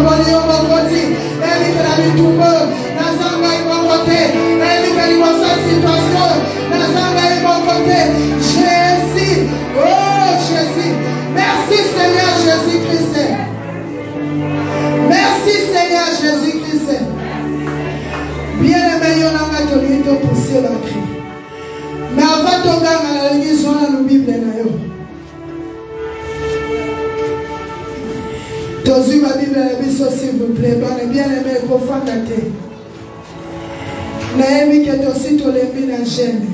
poli au mon côté. Et que la vie tout meurt. Nazanga est mon côté. Et que la situation. Nazanga est mon côté. Jésus. Oh Jésus. Merci Seigneur Jésus-Christ. Merci Seigneur Jésus-Christ. Bien-aimé, on a attendu de pousser la cri. Mais avant de gagner la l'église, on a la Bible. Tozu ma Bible, la Bible, s'il vous plaît. Bien-aimé, il faut faire la tête. Naïmi qui est aussi tous les mille en gêne.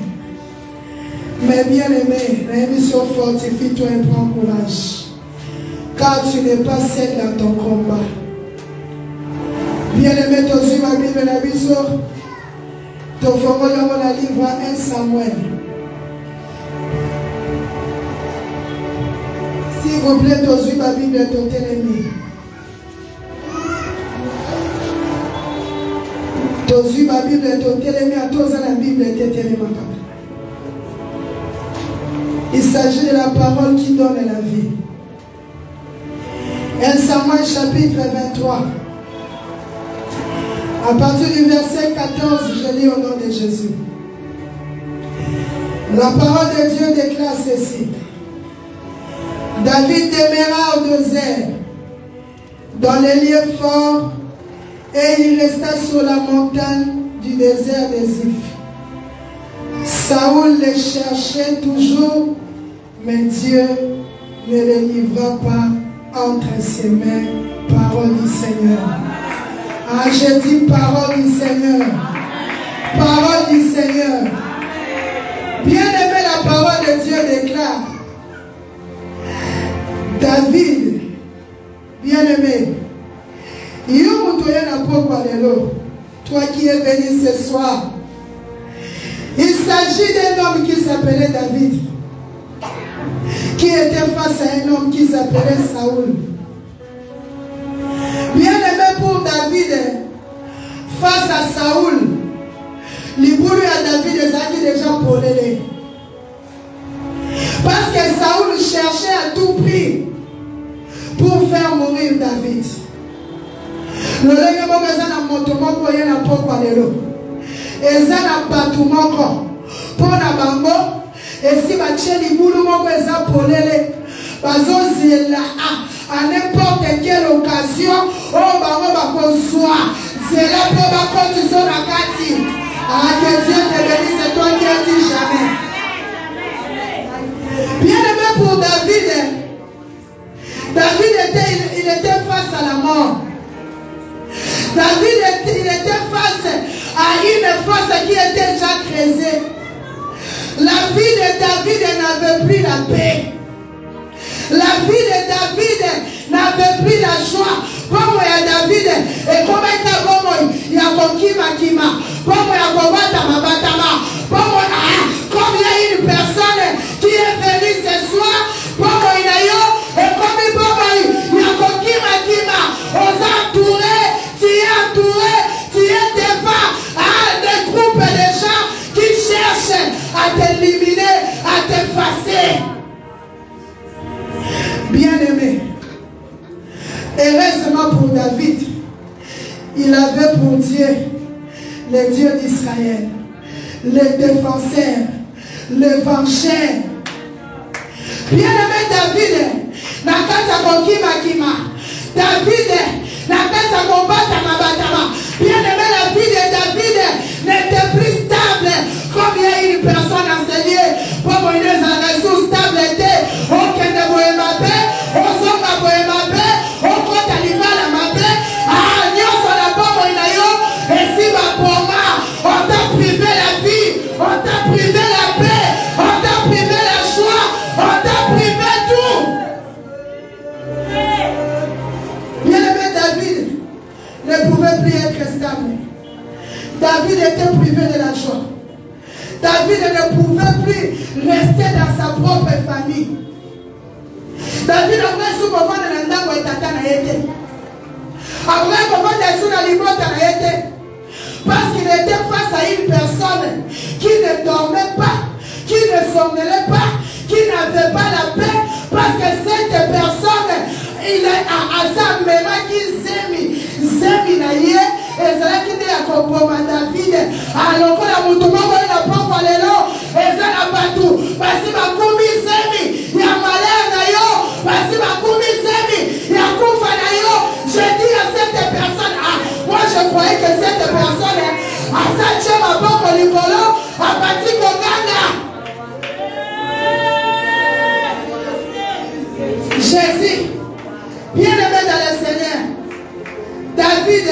Mais bien-aimé, Naïmi soit fortifie-toi et prends courage. Car tu n'es pas seul dans ton combat. Bien-aimé, Tozu ma Bible, la Bible, ton format dans la livre 1 Samuel. S'il vous plaît, Tozu ma Bible, ton ennemi. Tozu ma Bible, ton ennemi, à tous la Bible, ton ennemi. Il s'agit de la parole qui donne la vie. 1 Samuel chapitre 23. À partir du verset 14, je lis au nom de Jésus. La parole de Dieu déclare ceci. David demeura au désert, dans les lieux forts, et il resta sur la montagne du désert des Ziph. Saoul le cherchait toujours, mais Dieu ne le livra pas entre ses mains. Parole du Seigneur. Ah, je dis parole du Seigneur. Parole du Seigneur. Bien-aimé, la parole de Dieu déclare. David, bien-aimé, toi qui es venu ce soir, il s'agit d'un homme qui s'appelait David, qui était face à un homme qui s'appelait Saoul. Bien-aimé, pour David, face à Saoul, l'Ibourou à David les a déjà polélé. Parce que Saoul cherchait à tout prix pour faire mourir David. Le lendemain, il y a un motomoko, il y a un poko lelo. Il y a un batumoko. Pour la bango, et si ma chérie boulou moko est polélé, bazo zela à n'importe quelle occasion, oh bango bakosoa, zela pour bakotu sur la kati. Ah, que Dieu te bénisse, c'est toi qui as dit jamais. Bien-aimé pour David, David était face à la mort. David il était face à une fosse qui était déjà creusée. La vie de David n'avait plus la paix. La vie de David n'avait plus la joie. Comme il y a David, et comme il y a Kima, comme il y a Batama, comme il y a une personne qui est venue ce soir, comme il y a yo, et comme il y a Kima, on s'est entouré, tu es entouré, tu es devant des groupes de gens qui cherchent à t'éliminer, à t'effacer. Bien-aimé, heureusement pour David, il avait pour Dieu le Dieu d'Israël, le défenseur, le vengeur. Bien-aimé David, nakata kima. David, nakata batama. Bien-aimé, la vie de David n'était plus stable comme il y a une personne enseignée. Comme il est en sous stabilité, aucun de vous est ma paix, on s'en va pour ma paix, on compte à l'image à ma paix. Ah, nous sommes là pour moi, et si ma pour moi, on t'a privé la vie, on t'a privé la paix, on t'a privé la joie, on t'a privé tout. Bien-aimé David ne pouvait plus être stable. David était privé de la joie. David ne pouvait plus rester dans sa propre famille. David a fait ce qu'on va dans le ndango et tata na été. Après qu'on va dessus dans l'imota na été. Parce qu'il était face à une personne qui ne dormait pas, qui ne somnolait pas, qui n'avait pas la paix. Parce que cette personne, il est à sa mémoire qui s'est mis. koboma David alokola mutu moko na pokwa lelo eza na batu basi bakumi semi ya malheur na yo basi bakumi semi ya kufa na yo. Je dis à cette personne, moi je croyais que cette personne a saché ma boko likolo a bati koganga. Jésus, bien-aimé dans le Seigneur, David,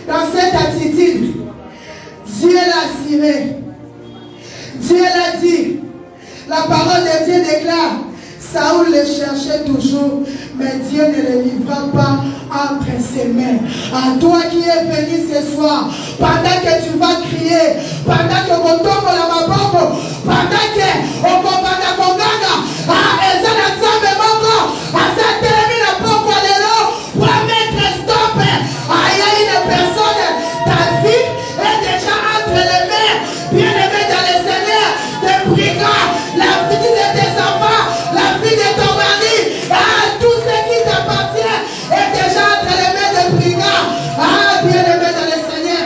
dans cette attitude, Dieu l'a assuré. Dieu l'a dit. La parole de Dieu déclare, Saoul le cherchait toujours, mais Dieu ne le livra pas entre ses mains. À toi qui es venu ce soir, pendant que tu vas crier, pendant que tu tombes la maboko, pendant que on commande konganga, ezana tsambe moko, asa termine poko lelo, pour mettre stop. Il y a une personne, ta vie est déjà entre les mains, bien-aimé dans le Seigneur, des brigands, la vie de tes enfants, la vie de ton mari, tout ce qui t'appartient est déjà entre les mains des brigands. Bien-aimé dans le Seigneur,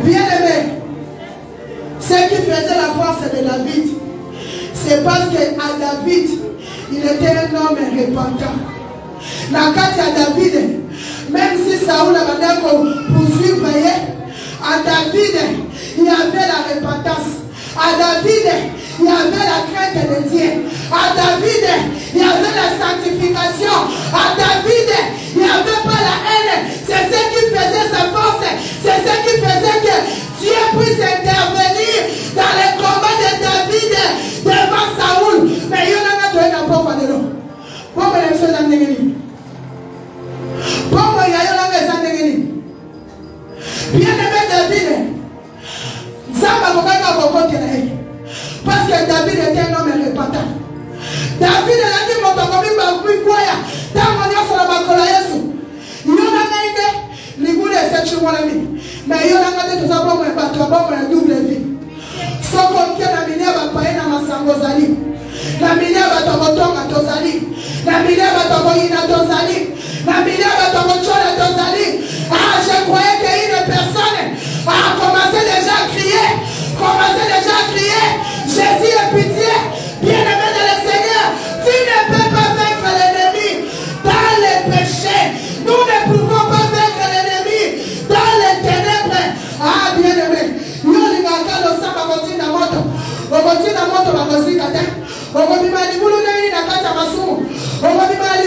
bien-aimé, ce qui faisait la force de David, c'est parce qu'à David, il était un homme repentant. La carte à David, même si Saoul a poursuivre, à David, il y avait la repentance. À David, il y avait la crainte de Dieu. À David, il y avait la sanctification. À David, il n'y avait pas la haine. C'est ce qui faisait sa force. C'est ce qui faisait que Dieu puisse intervenir dans les combats de David devant Saoul. Mais il y en a qui n'ont pas de l'eau. Pourquoi les choses en négatif? Pourquoi il y a eu la raison négative? Bien-aimé David, parce que David était un homme repentant. David a dit mon tokomi bakui kwaya tango nyoso na bakola Yesu. Yona ngaide ligule sechu mwanami. Mais yona ngade tuzabo mwe bato abomo ya double vie. Soko kia na minia bapaye na masango zali. Na minia bato botonga tozali. Na minia bato boyina tozali. Na minia bato bochona tozali. Je croyais qu'une personne a commencé déjà à crier. Jésus est pitié, bien-aimé de le Seigneur. Tu ne peux pas vaincre l'ennemi dans les péchés. Nous ne pouvons pas vaincre l'ennemi dans les ténèbres. Bien-aimé, nous les gars, nous sommes à continuer à moto. On continue à moto, on va continuer à moto. On va continuer à moto. On va continuer à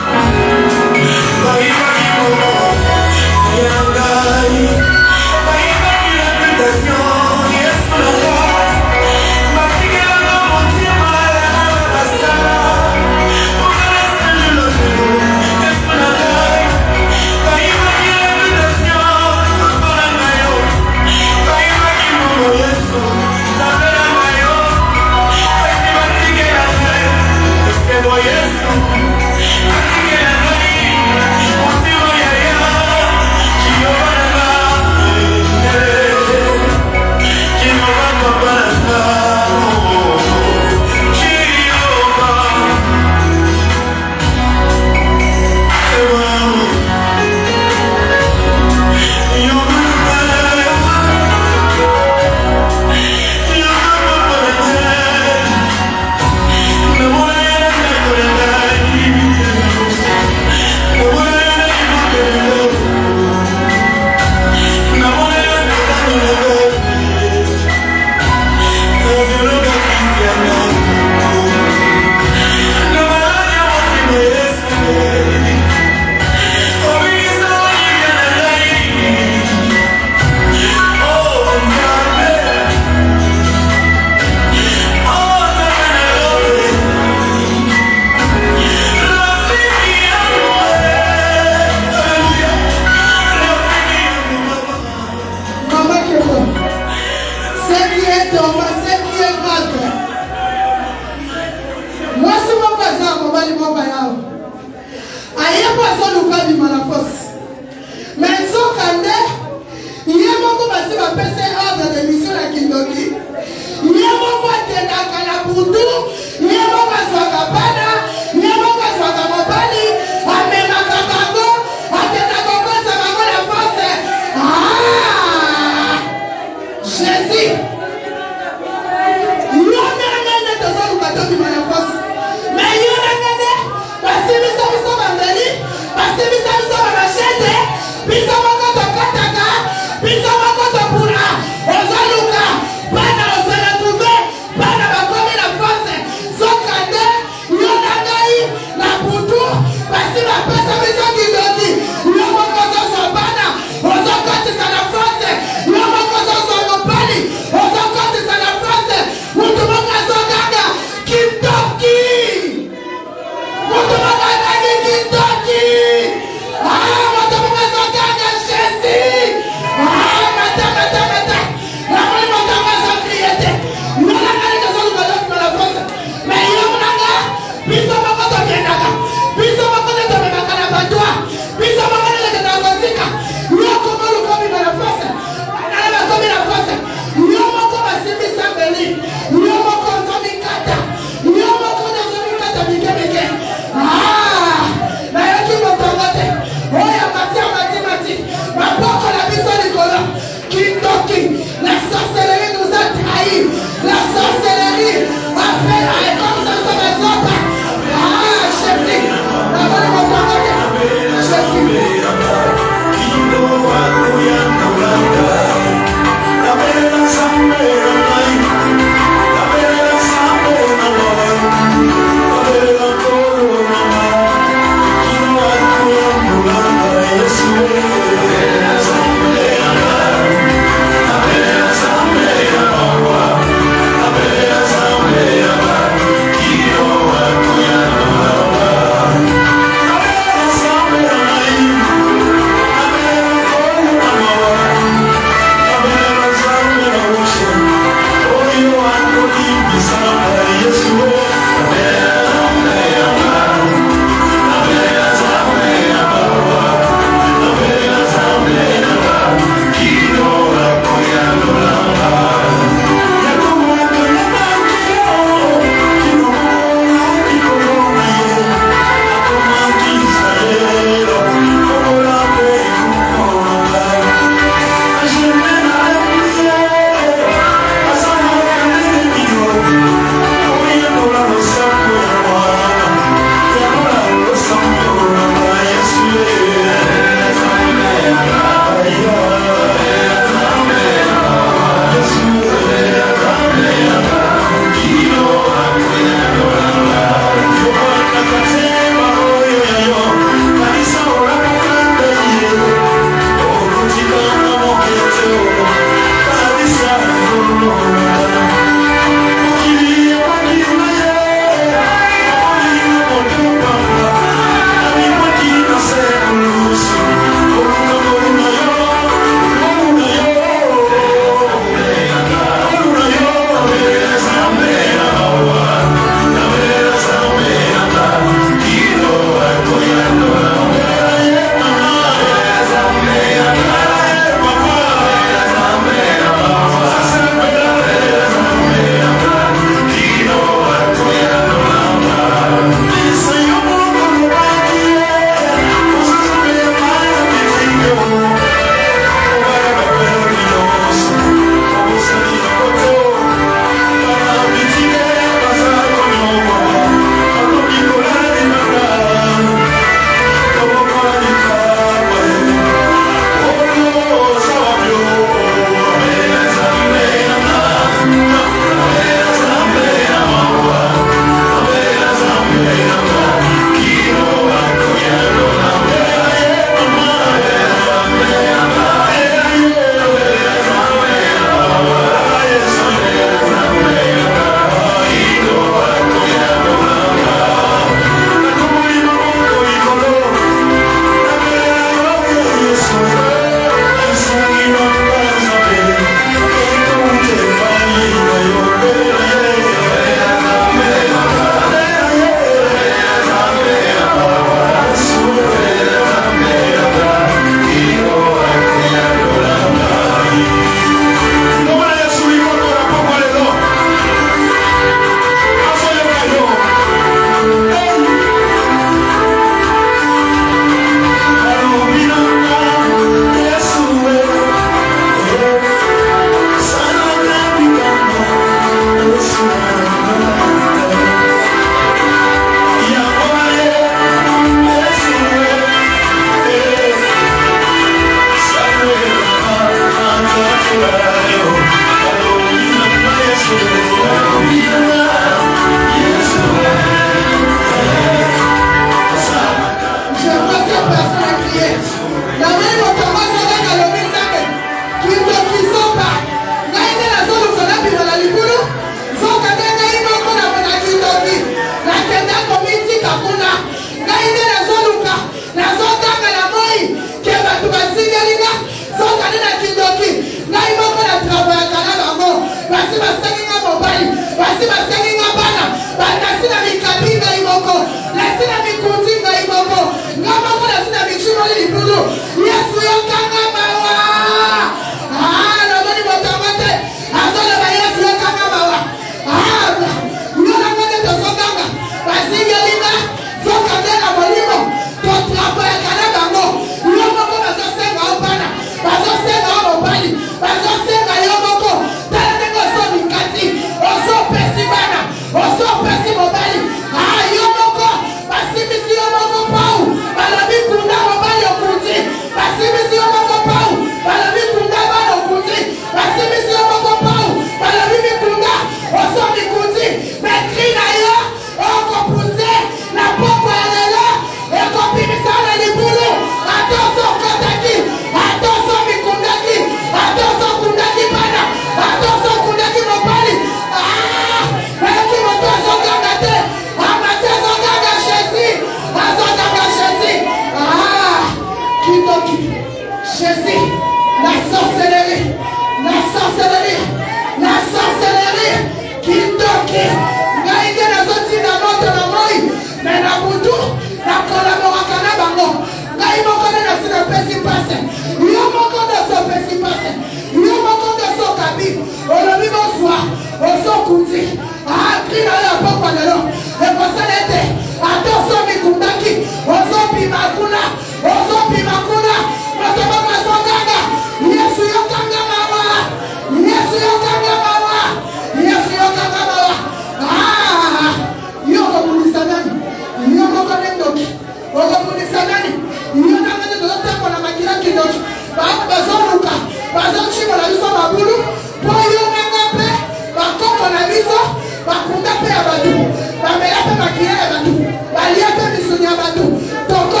ya batu. Bamela pe makila ya batu. Balia pe misuni ya batu. Toko,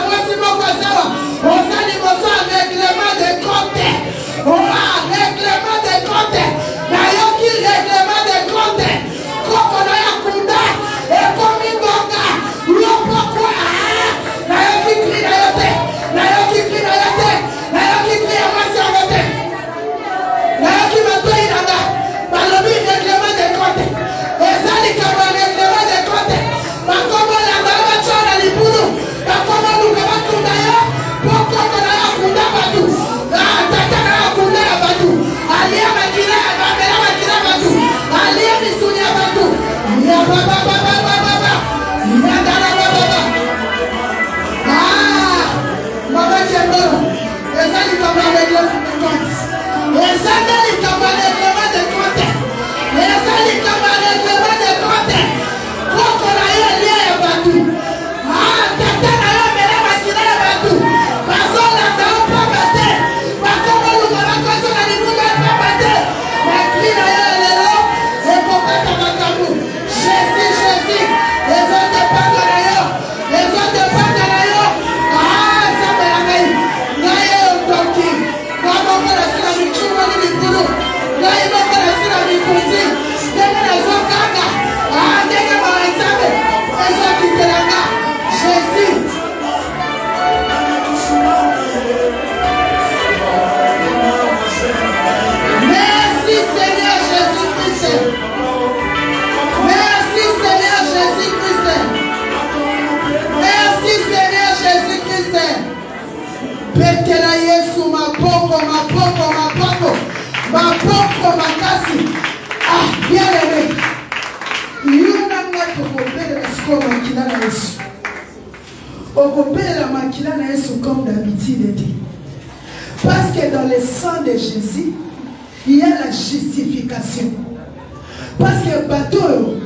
voici mon sawa. Osali mosa règlement de compte. Règlement de compte. Nayoki règlement de compte. Koko na ya kunda. Ekomi bonga. Lopo kwa. Nayoki kri na yote. Nayoki kri na yote. Nayoki kri ya masi ya yote. Nayoki matoi nanga. Balobi règlement de compte. Ezali kama règlement de compte. Bakomo la baba chana libulu. Bakomo luka bakunda yo. Poko na ya kunda batu. Tata na ya kunda ya batu. Alia makila ya babela makila batu. Alia misuni ya batu. Ya baba baba baba. Ya dara baba. Mama Chembolo. Ezali kama règlement de compte. Ezali kama règlement de compte. Ezali kama règlement de compte. Poko na yo lia ya batu. Tata na yo mela makila ya batu. Bazola na yo pabate. Bakomo luka bakoso na libunga pabate. Bakli na yo lelo. Ekokata makamu. Jésus, Jésus. Les autres de panga na yo. Les autres de panga na yo. Sambe na ngai. Ngai yo ndoki. Ngamoko na sina michuma ni libulu. Ngai moko na sina mikunzi. Ndenge na zokanga. Ndenge ma examen. Ezo kitelanga. Jésus. Merci Seigneur Jésus-Christ. Merci Seigneur Jésus-Christ. Merci Seigneur Jésus-Christ. Petela Yesu mapoko makasi. Bien aimé. Yunanga tokopela siko makila na Yesu. Okopela makila na Yesu comme d'habitude. Parce que dans le sang de Jésus, il y a la justification. Parce que bateau,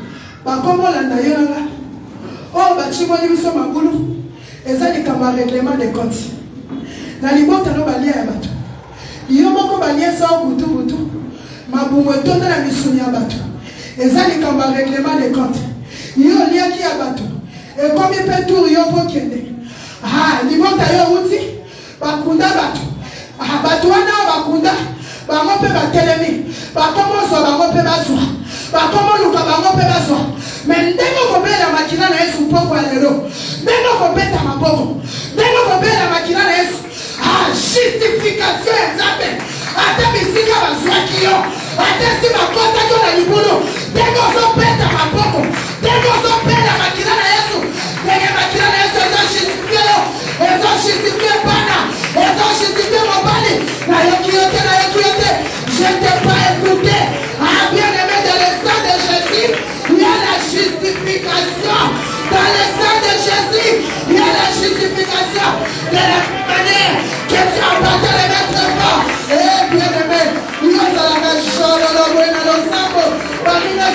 comme on l'a dit, oh, bachimoni biso magulu, ezali kama règlement de compte. Na libota no balia ya bato. Yo moko balia sa butu, mabumo tonda na misuni ya bato. Ezali kama règlement de compte. Yo lia ki ya bato. Et comme il peut tout yo pokende. Libota yo uti, bakunda bato. Bato wana bakunda. Bango pe batelemi. Bakomo so bango pe bazwa. Bakomo luka bango pe bazwa. Mais ndenge kobela makina na Yesu poko alelo. Ndenge kobeta mapoko. Ndenge kobela makina na Yesu. Justification examen. Ate bisika bazwaki yo. Ate si makota yo na libulu. Ndenge ozopeta mapoko. Ndenge ozopela makina na Yesu. Ndenge makina na Yesu ezo justifie yo. Ezo justifie bana. Ezo justifie mobali. Na yoki yote. Je ne t'ai pas écouté. Bien aimé, dans le sang de Jésus, il y a la justification. Dans le sang de Jésus, il y a la justification. De la manière que tu as battu les maîtres forts. Bien aimé, il y a la chose de l'eau, le sambo. Parmi les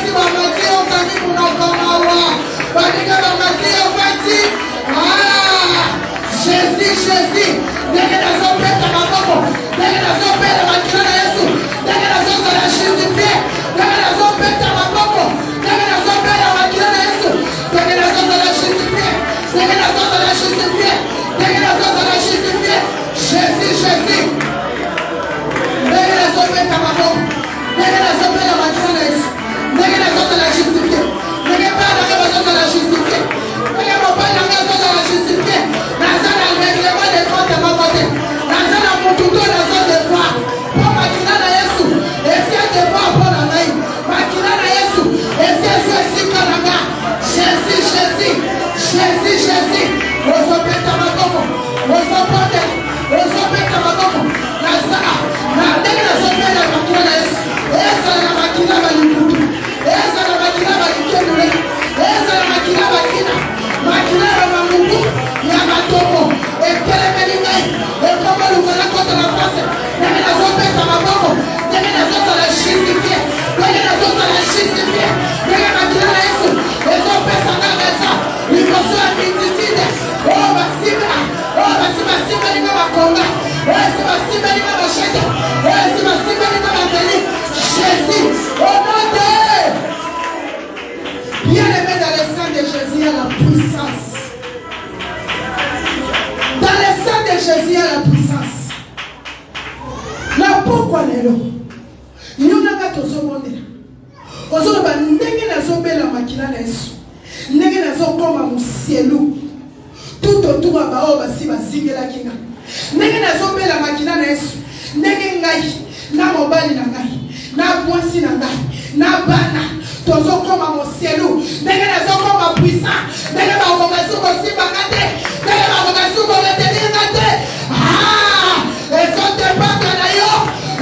Bien-aimé, dans le sang de Jésus, il y a la puissance. Dans le sang de Jésus, il y a la puissance. La pourquoi les lots? Il y en a qui sont montés. Ils ont dit la makina na Yesu. Ndenge nazo koma musielu. Tout autour à bao basi bazingela kinga. Ndenge nazo la makina na Yesu. Ndenge ngai na mobali na ngai. Na mwasi na ngai. Na bana. Tozo koma musielu. Ndenge nazo koma puissant. Ndenge ba komaso ko simba kate. Ndenge ba komaso ko retenir kate. Ah! Les autres dépendent de yo.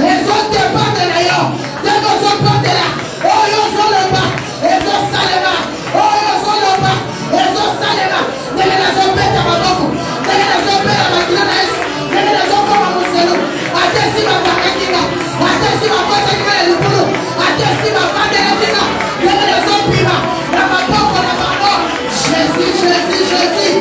Les autres dépendent de yo. Ndenge ozo prendre là. Oh yo zo le bas. Ezo salema. Oh yo zo le bas. Ezo salema. Ndenge nazo peta maboko. Ndenge nazo peta makina na Yesu. Ndenge nazo koma musielu. Atesi mabaka kinga. Atesi makosa kinga ya lukulu. Atesi mabande ya kinga. Ndenge nazo pima. Na maboko na maboko. Jésus, Jésus, Jésus.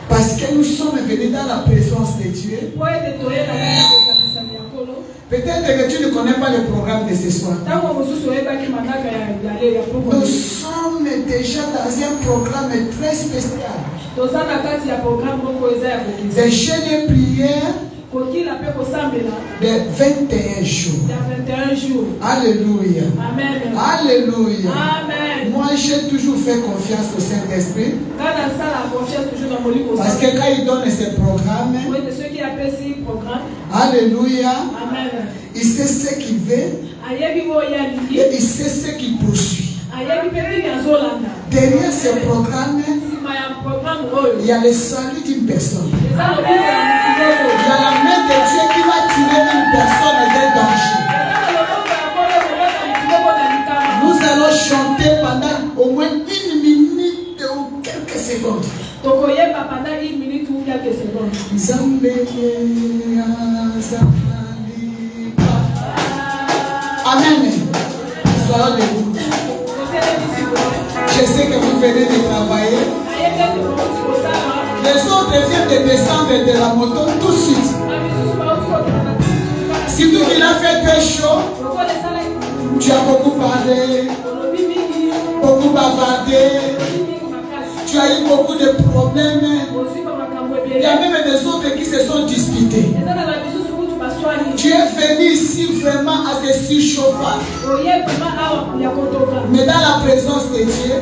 Parce que nous sommes venus dans la présence de Dieu. Peut-être que tu ne connais pas le programme de ce soir. Nous sommes déjà dans un programme très spécial. Des chaînes de prière de 21 jours. Alléluia. Amen. Alléluia. Amen. Moi, j'ai toujours fait confiance au Saint-Esprit. Parce que quand il donne ses programmes, alléluia, amen, il sait ce qu'il veut et il sait ce qu'il poursuit. Derrière ce programme, il y a le salut d'une personne. Il y a la main de Dieu qui va tirer une personne d'un danger. Nous allons chanter pendant au moins 1 minute ou quelques secondes. Amen. Soyons debout. Je sais que vous venez de travailler. Les autres viennent de descendre de la moto tout de suite. Si tout il a fait très chaud, tu as beaucoup parlé, beaucoup bavardé, tu as eu beaucoup de problèmes. Il y a même des autres qui se sont disputés. Tu es venu ici vraiment à te surchauffer. Mais dans la présence de Dieu,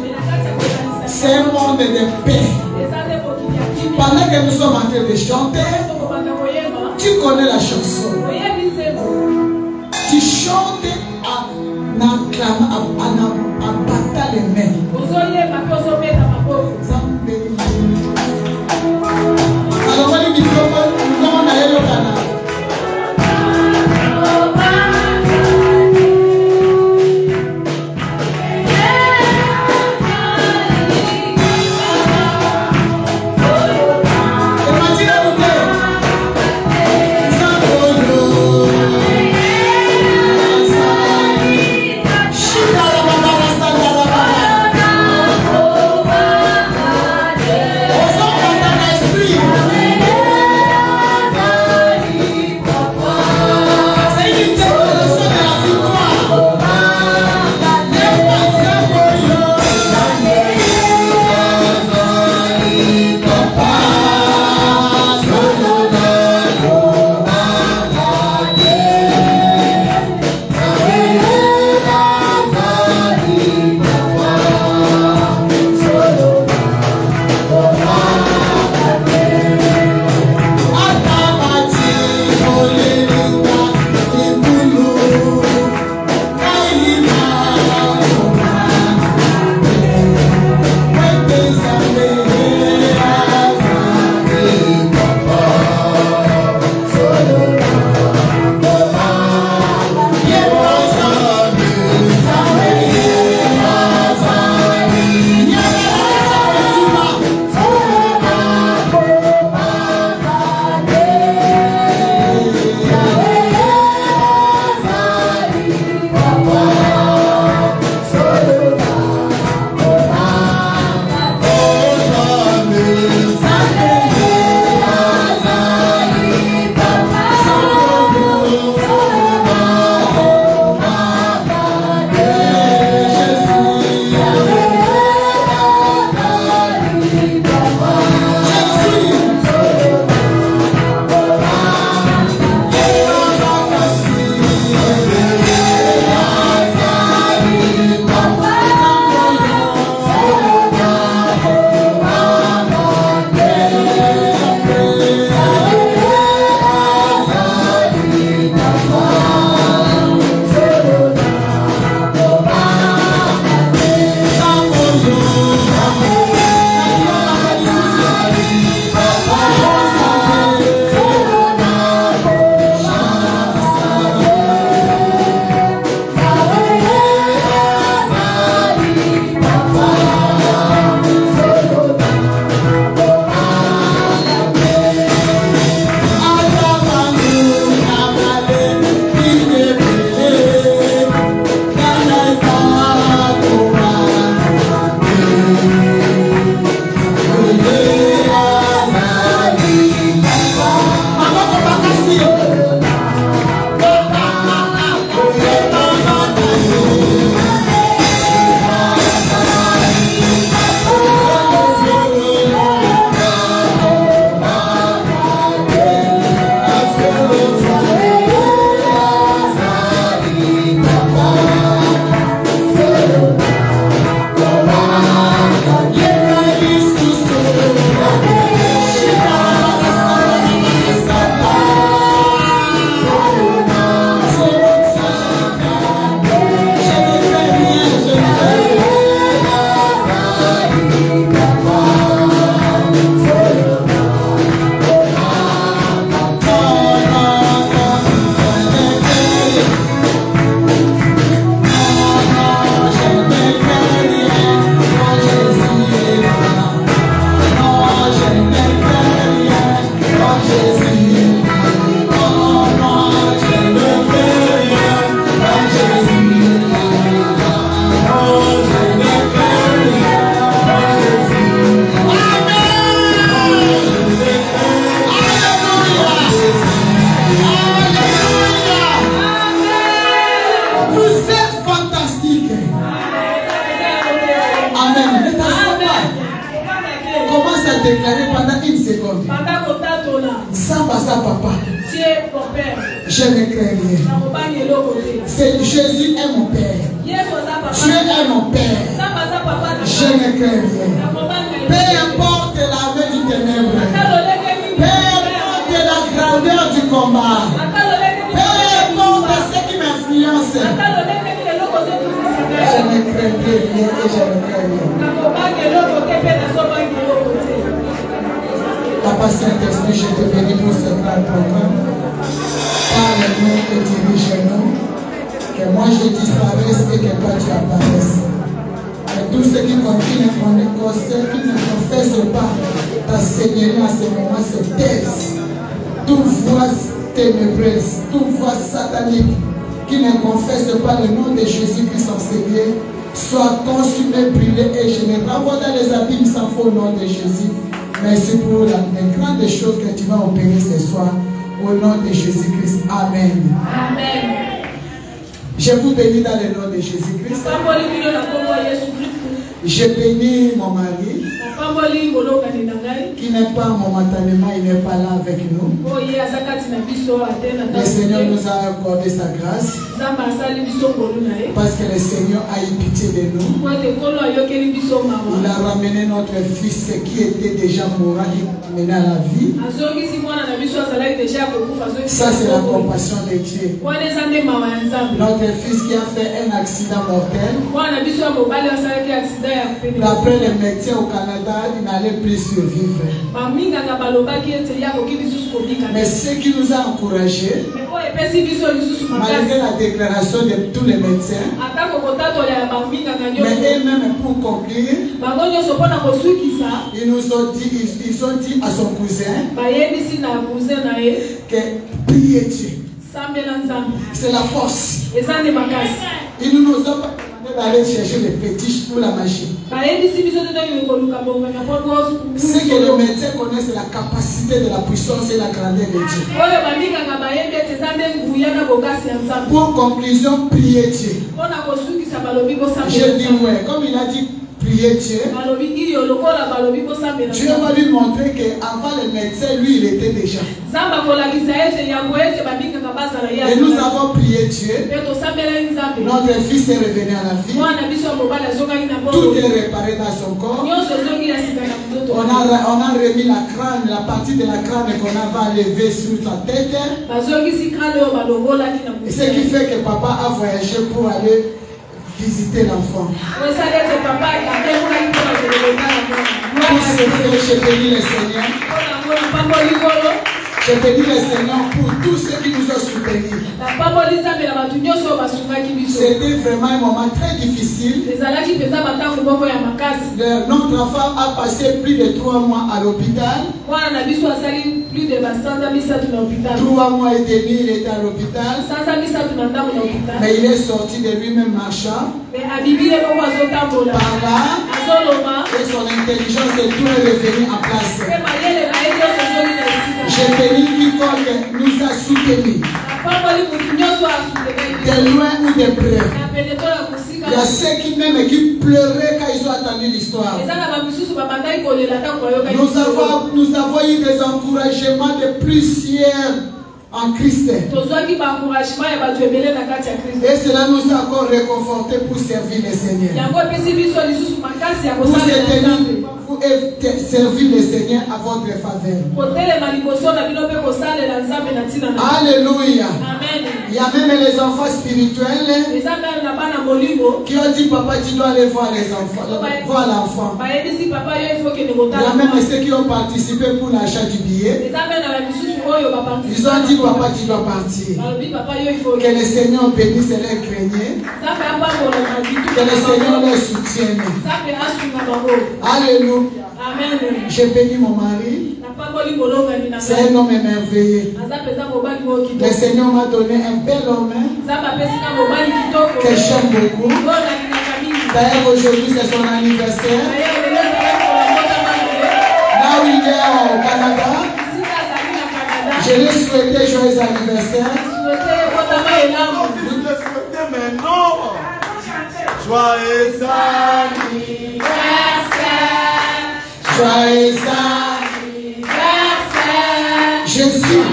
c'est un monde de paix. Pendant que nous sommes en train de chanter, tu connais la chanson. Tu chantes en acclamant, en battant les mains. Alors, on va lui dire, non, on a eu le canal. déclarer pendant une seconde. Samba sa papa. Je ne crains rien. Jésus est mon Père. Dieu est mon Père. Je ne crains rien. Peu importe l'armée du ténèbre. Peu importe la grandeur du combat. Peu importe ce qui m'influence. Je ne crains rien et je ne crains rien. Papa Saint-Esprit, je te bénis pour ce grand programme. Parle-nous et dirige-nous. Que moi je disparaisse et que toi tu apparaisses. Et tous ceux qui ne confessent pas ta Seigneurie en ce moment se taisent. Toute voix ténébreuse, toute voix satanique qui ne confesse pas le nom de Jésus-Christ enseigné, soit consumée, brûlée et je ne renvoie dans les abîmes sans faux au nom de Jésus. Merci pour les grandes choses que tu vas opérer ce soir. Au nom de Jésus-Christ. Amen. Amen. Je vous bénis dans le nom de Jésus-Christ. Je bénis mon mari qui n'est pas momentanément, il n'est pas là avec nous. Le Seigneur nous a accordé sa grâce parce que le Seigneur a eu pitié de nous. Il a ramené notre fils qui était déjà mourant, il menait à la vie. Ça c'est la compassion de Dieu. Notre fils qui a fait un accident mortel. D'après les médecins au Canada, il n'allait plus survivre. Mais ce qui nous a encouragés, malgré la déclaration de tous les médecins, mais eux-mêmes pour conclure, ils ont dit à son cousin que priez Dieu. C'est la force. Ils ne nous ont pas demandé d'aller chercher les fétiches pour la magie. Ce que les médecins connaissent, c'est la capacité de la puissance et la grandeur de Dieu. Pour conclusion, priez Dieu. Je dis ouais, comme il a dit prier Dieu, Dieu va lui montrer qu'avant le médecin, lui, il était déjà. Et nous avons prié Dieu. Notre fils est revenu à la vie. Tout est réparé dans son corps. On a remis la crâne, la partie de la crâne qu'on avait enlevée sur sa tête. Et ce qui fait que papa a voyagé pour aller visiter l'enfant. Pour ce faire, je bénis le Seigneur. Je bénis le Seigneur pour tous ceux qui nous ont soutenus. C'était vraiment un moment très difficile. Notre enfant a passé plus de 3 mois à l'hôpital. 3 mois et demi, il était à l'hôpital. Mais il est sorti de lui-même marchant. Par là, et son intelligence est tout revenu en place. Je bénis quiconque nous a soutenus. De loin ou de près. Il y a ceux qui même qui pleuraient quand ils ont entendu l'histoire. Nous avons eu des encouragements de plusieurs en Christ. Et cela nous a encore réconfortés pour servir le Seigneur. Pour servir le Seigneur à votre faveur. Alléluia. Il y a même les enfants spirituels qui ont dit papa tu dois aller voir les enfants, voir l'enfant. Il y a même ceux qui ont participé pour l'achat du billet. Ils ont dit papa tu dois partir. Que le Seigneur bénisse les craignés. Que le Seigneur les soutienne. Alléluia. Amen. Je bénis mon mari. C'est un homme émerveillé. Le Seigneur m'a donné un bel homme que j'aime beaucoup. D'ailleurs aujourd'hui c'est son anniversaire. Là où il est au Canada, je lui ai souhaité joyeux anniversaire. Vous le souhaitez maintenant. Joyeux anniversaire. Joyeux anniversaire. Jésus.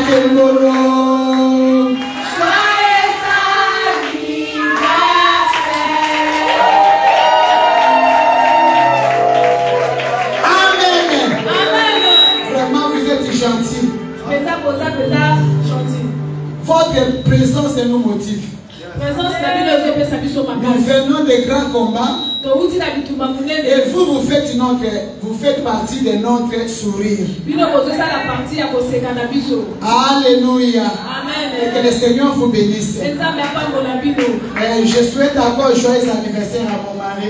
Kembolo. Votre présence nous motive. Nous venons de grands combats. Et vous faites partie de notre sourire. Alléluia. Amen. Et que le Seigneur vous bénisse. Et je souhaite encore un joyeux anniversaire à mon mari.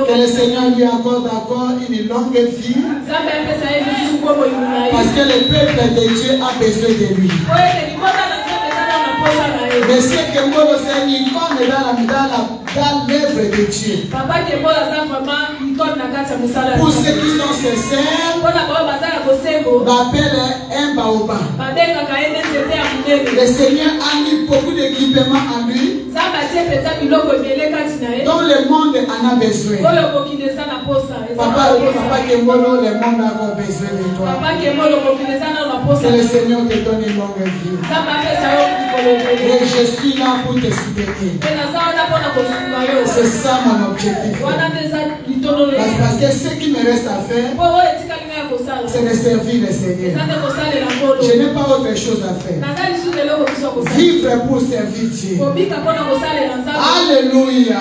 Que le Seigneur lui accorde encore une longue vie. Parce que le peuple de Dieu a besoin de lui. Monsieur Kembolo, c'est une icône dans l'œuvre de Dieu. Pour ceux qui sont sincères, on appelle un baobab. Le Seigneur a mis beaucoup d'équipements en lui, dont le monde en a besoin. Papa Kembolo, le monde a encore besoin de toi. Que le Seigneur te donne une longue vie. Et je suis là pour te soutenir. C'est ça mon objectif. Parce que ce qui me reste à faire, c'est de servir le Seigneur. Je n'ai pas autre chose à faire. Vivre pour servir Dieu. Alléluia.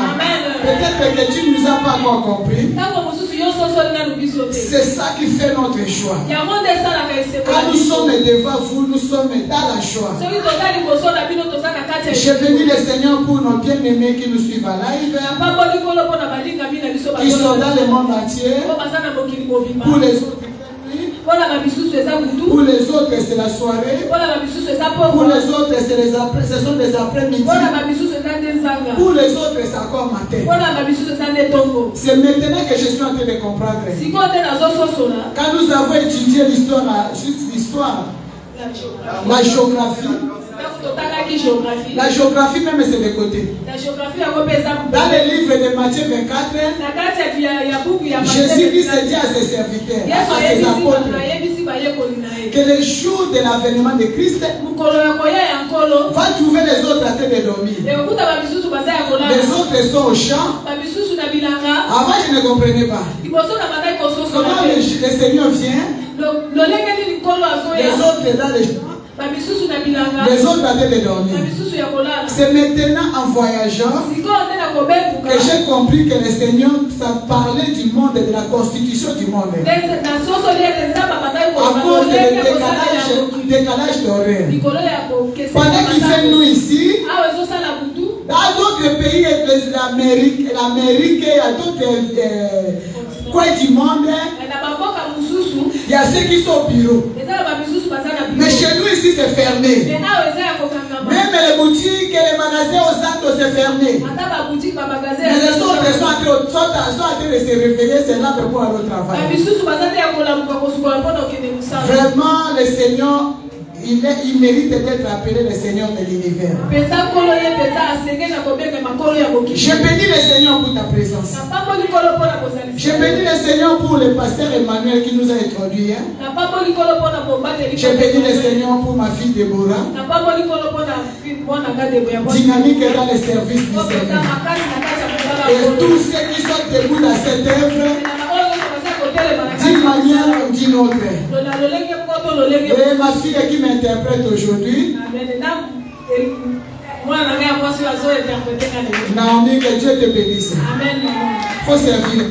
Peut-être que tu ne nous as pas encore compris. C'est ça qui fait notre choix. Quand nous sommes devant vous, nous sommes dans la joie. Je bénis le Seigneur pour nos bien-aimés qui nous suivent à live, qui sont dans le monde entier. Pour les autres, pour les autres, c'est la soirée. Pour les autres, ce sont des après-midi. Pour les autres, c'est encore matin. C'est maintenant que je suis en train de comprendre. Quand nous avons étudié l'histoire, la géographie. La géographie même c'est de côté. Dans le livre de Matthieu 24, Jésus-Christ dit à ses serviteurs, à ses apôtres, que le jour de l'avènement de Christ va trouver les autres en train de dormir. Les autres sont au champ. Avant je ne comprenais pas. Comment le Seigneur vient, les autres dans les champs. Les autres avaient les dormir. C'est maintenant en voyageant que j'ai compris que le Seigneur parlait du monde et de la constitution du monde. À cause du décalage d'horaire. Pendant qu'il fait nous ici, dans d'autres pays, l'Amérique et à d'autres coins du monde, il y a ceux qui sont au bureau. Mais chez nous ici c'est fermé. Même les boutiques et les magasins au centre c'est fermé. Mais les autres sont en train de se réveiller, c'est là pour aller au travail. Vraiment le Seigneur, il mérite d'être appelé le Seigneur de l'univers. Je bénis le Seigneur pour ta présence. Je bénis le Seigneur pour le pasteur Emmanuel qui nous a introduits. Je bénis le Seigneur pour ma fille Déborah. Dynamique dans les services du Seigneur. Et tous ceux qui sont debout dans cette œuvre, d'une manière ou d'une autre. Et ma fille qui m'interprète aujourd'hui, Naomi, que Dieu te bénisse. Il faut servir.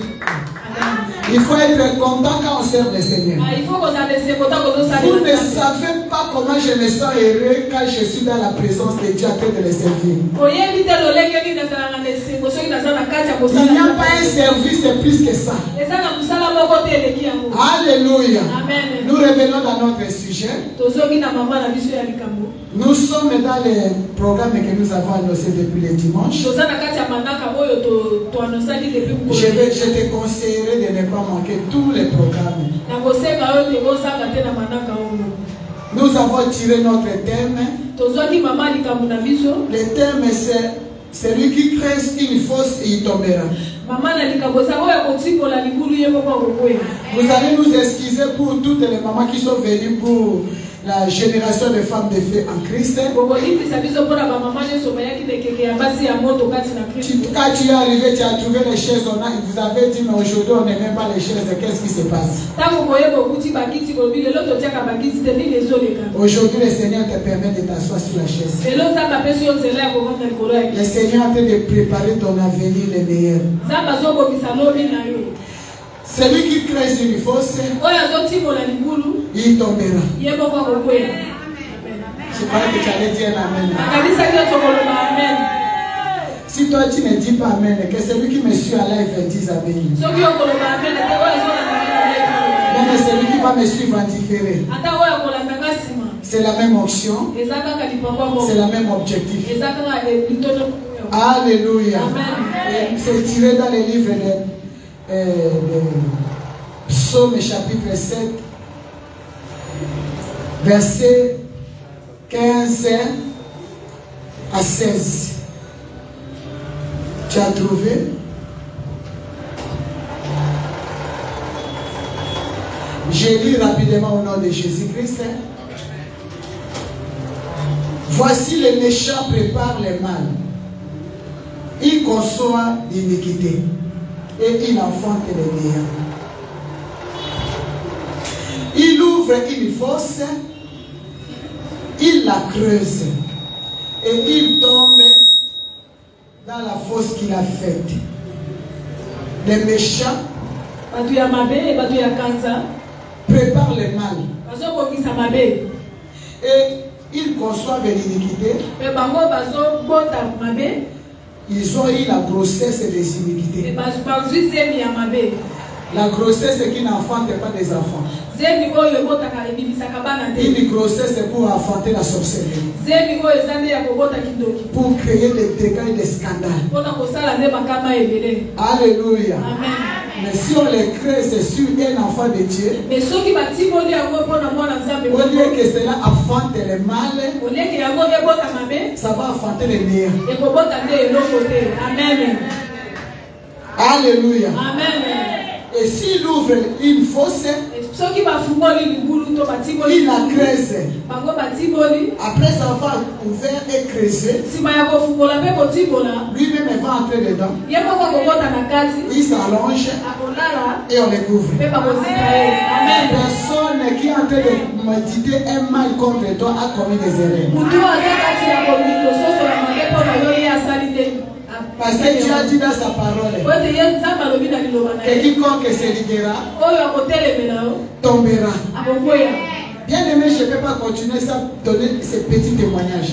Il faut être content quand on sert le Seigneur. Vous ne savez pas comment je me sens heureux quand je suis dans la présence de Dieu en train de le servir. Il n'y a pas un service plus que ça. Alléluia. Nous revenons dans notre sujet. Nous sommes dans les programmes que nous avons annoncés depuis le dimanche. Je te conseillerais de ne pas manquer tous les programmes. Nous avons tiré notre thème. Le thème c'est celui qui crée une fosse et il tombera. Vous allez nous excuser pour toutes les mamans qui sont venues pour la génération de femmes de feu en Christ. Quand tu es arrivé, tu as trouvé les chaises, il vous avait dit, mais aujourd'hui on n'aime pas les chaises, qu'est-ce qui se passe? Aujourd'hui le Seigneur te permet de t'asseoir sur la chaise. Le Seigneur est en train de préparer ton avenir le meilleur. Celui qui crée une fosse, il tombera. Je crois que tu allais dire amen. Si toi tu ne dis pas amen, que celui qui me suit à live dise amen. Même celui qui va me suivre en différé. C'est la même option. C'est le même objectif. Alléluia. C'est tiré dans les livres de Psaume chapitre 7, verset 15 à 16. Tu as trouvé? Je lis rapidement au nom de Jésus-Christ. Voici les méchants préparent le mal. Ils conçoivent l'iniquité et ils enfantent les meilleurs. Il ouvre une fosse, il la creuse et il tombe dans la fosse qu'il a faite. Les méchants préparent le mal et ils conçoivent l'iniquité. Ils ont eu la grossesse des iniquités. La grossesse qui n'enfante pas des enfants. Une grossesse pour enfanter la sorcellerie. Pour créer des dégâts et des scandales. Alléluia. Mais si on les crée, c'est sur un enfant de Dieu. Au lieu que cela enfante les mâles, ça va enfanter les meilleurs. Amen. Alléluia. Amen. Et s'il ouvre une fosse, il la creuse. Après avoir ouvert et creusé, lui-même va entrer dedans. Il s'allonge et on le couvre. Personne qui est en train de méditer un mal contre toi a commis des erreurs. Parce que Dieu a dit dans sa parole que quiconque se liguera tombera. Bien aimé, je ne peux pas continuer sans donner ces petits témoignages.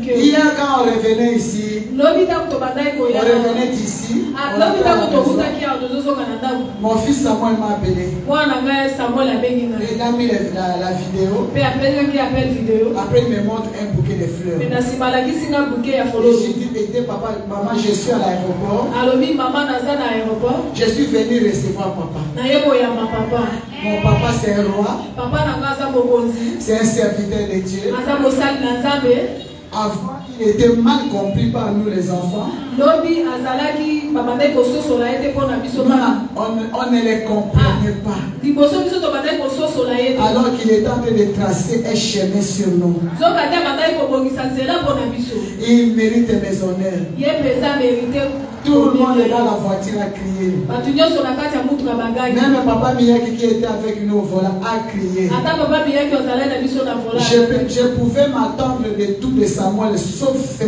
Hier, quand on revenait ici, on revenait d'ici, mon fils Samuel m'a appelé. Il a mis la vidéo. Après, il me montre un bouquet de fleurs. J'ai dit, papa, maman, je suis à l'aéroport. Je suis venu recevoir papa. Mon papa c'est un roi. C'est un serviteur de Dieu. Avant, il était mal compris par nous les enfants. On ne les comprenait pas. Alors qu'il est en train de tracer un chemin sur nous. Il mérite mes honneurs. Tout le monde est dans la voiture à crier. Même papa Miyaki qui était avec nous au volant a crié. Je pouvais m'attendre de tout de Samuel sauf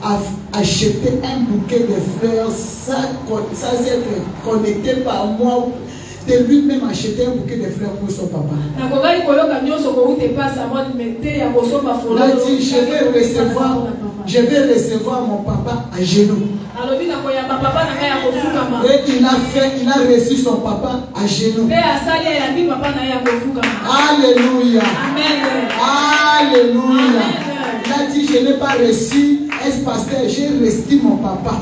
à acheter un bouquet de fleurs sans être connecté par moi. De lui-même acheter un bouquet de fleurs pour son papa. Il a dit, je vais recevoir mon papa à genoux. Et il a reçu son papa à genoux. Alléluia. Alléluia. Il a dit, je n'ai pas reçu un pasteur, j'ai reçu mon papa.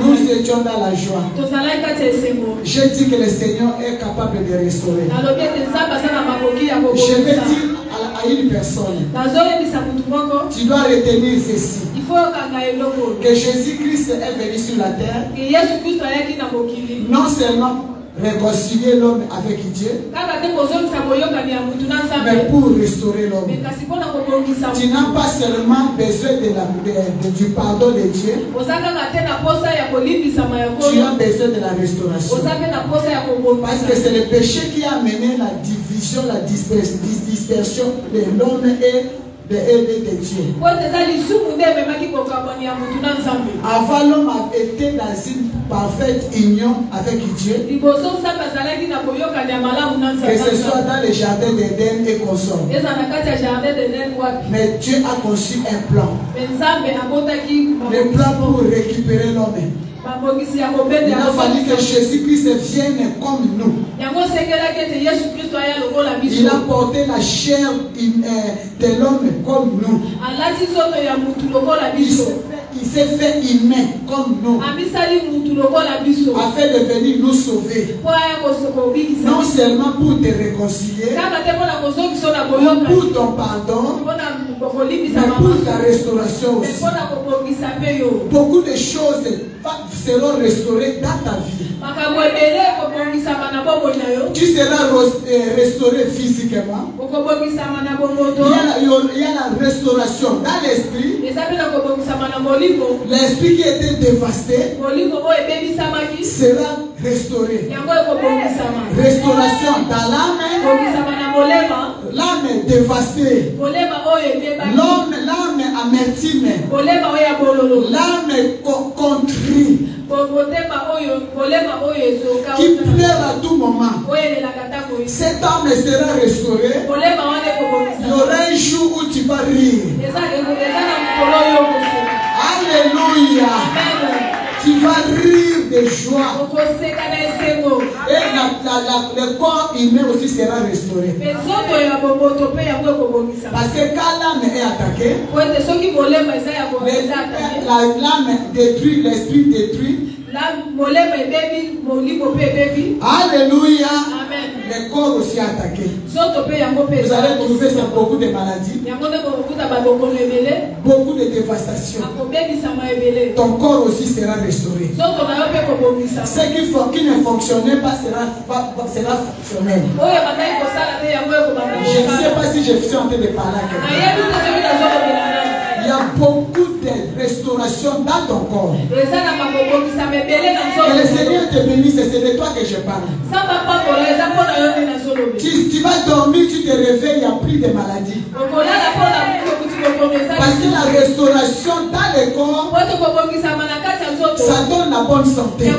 Nous étions dans la joie. J'ai dit que le Seigneur est capable de restaurer. Je vais dire à une personne. Tu dois retenir ceci. Que Jésus-Christ est venu sur la terre. Non seulement réconcilier l'homme avec Dieu, mais pour restaurer l'homme. Tu n'as pas seulement besoin du pardon de Dieu, tu as besoin de la restauration. Parce que c'est le péché qui a mené la division, la dispersion de l'homme et de Dieu. Avant, l'homme était dans une parfaite union avec Dieu, que ce soit dans le jardin d'Éden et consort. Mais Dieu a conçu un plan. Le plan pour récupérer l'homme. Il a fallu que Jésus-Christ vienne comme nous. Il a porté la chair de l'homme comme nous. Il s'est fait humain comme nous, afin de venir nous sauver. Non seulement pour te réconcilier, pour ton pardon, mais pour ta restauration aussi. Beaucoup de choses seront restaurées dans ta vie. Tu seras restauré physiquement. Il y a la restauration dans l'esprit. L'esprit qui était dévasté sera restauré. Restauration dans l'âme. L'âme dévastée. L'âme amertume. L'âme contrit. Qui pleure à tout moment. Cet âme sera restauré. Il y aura un jour où tu vas rire. Alléluia. Tu vas rire de joie. Et le corps humain aussi sera restauré. Parce que quand l'âme est attaquée, l'âme détruit, l'esprit détruit. Alléluia. Le corps aussi attaqué. Vous allez trouver ça beaucoup de maladies, beaucoup de dévastations. Ton corps aussi sera restauré. Ce qui ne fonctionnait pas sera fonctionnel. Je ne sais pas si je suis en train de parler à quelqu'un. Il y a beaucoup de restauration dans ton corps. Que le Seigneur te bénisse, c'est de toi que je parle. Tu vas dormir, tu te réveilles, il n'y a plus de maladies. Parce que la restauration dans le corps, ça donne la bonne santé. Et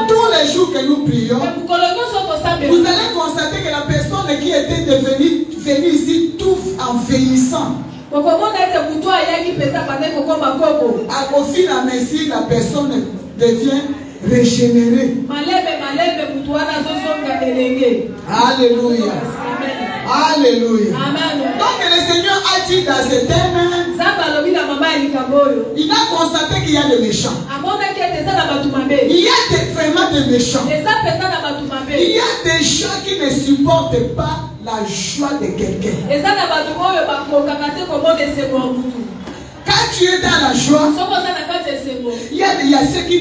tous les jours que nous prions, vous allez constater que la personne qui était venue ici tout en vieillissant, au fil et à mesure, la personne devient régénérée. Alléluia. Alléluia. Donc le Seigneur a dit dans ce thème, il a constaté qu'il y a des méchants. Il y a vraiment des méchants. Il y a des gens qui ne supportent pas la joie de quelqu'un. Quand tu es dans la joie, il y a ceux qui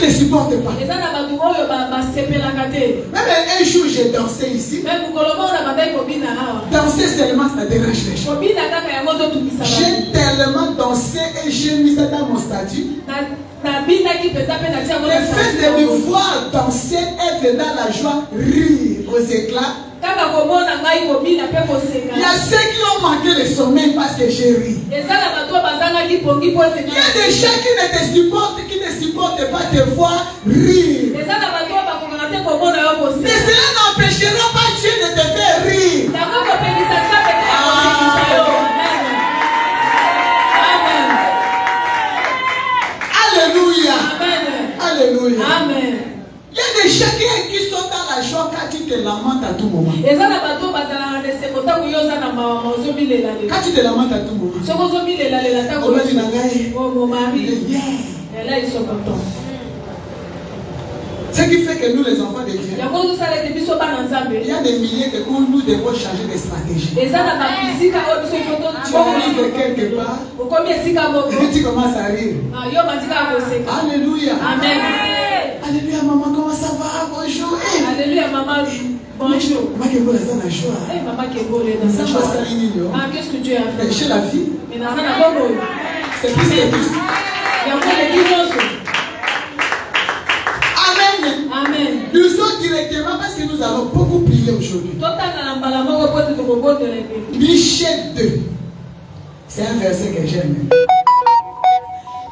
ne supportent pas. Même un jour j'ai dansé ici. Danser seulement ça dérange les gens. J'ai tellement dansé et j'ai mis ça dans mon statut. Le fait de me voir danser, être dans la joie, rire aux éclats. Il y a ceux qui ont manqué le sommeil parce que j'ai ri. Il y a des gens qui ne supportent pas te voir rire. Mais cela n'empêchera pas Dieu de te faire rire. Alléluia. Alléluia. Amen. Il y a des gens qui sont dans la joie quand tu te lamentes à tout moment. Quand tu te lamentes à tout moment. Mon mari. Et là ils sont contents. Ce qui fait que nous les enfants de Dieu, Il y a des milliers de où nous devons changer de stratégie. Tu arrives quelque part et tu commences à rire. Alléluia. Amen. Alléluia, maman, comment ça va? Bonjour. Alléluia, maman. Bonjour. Maman qui est bonne dans la joie. Maman qui est bonne dans la joie. Qu'est-ce que Dieu a fait? Chez la vie. C'est plus que plus. Il y a encore les dimanches. Amen. Amen. Nous sommes directement parce que nous allons beaucoup prier aujourd'hui. Michée 2. C'est un verset que j'aime.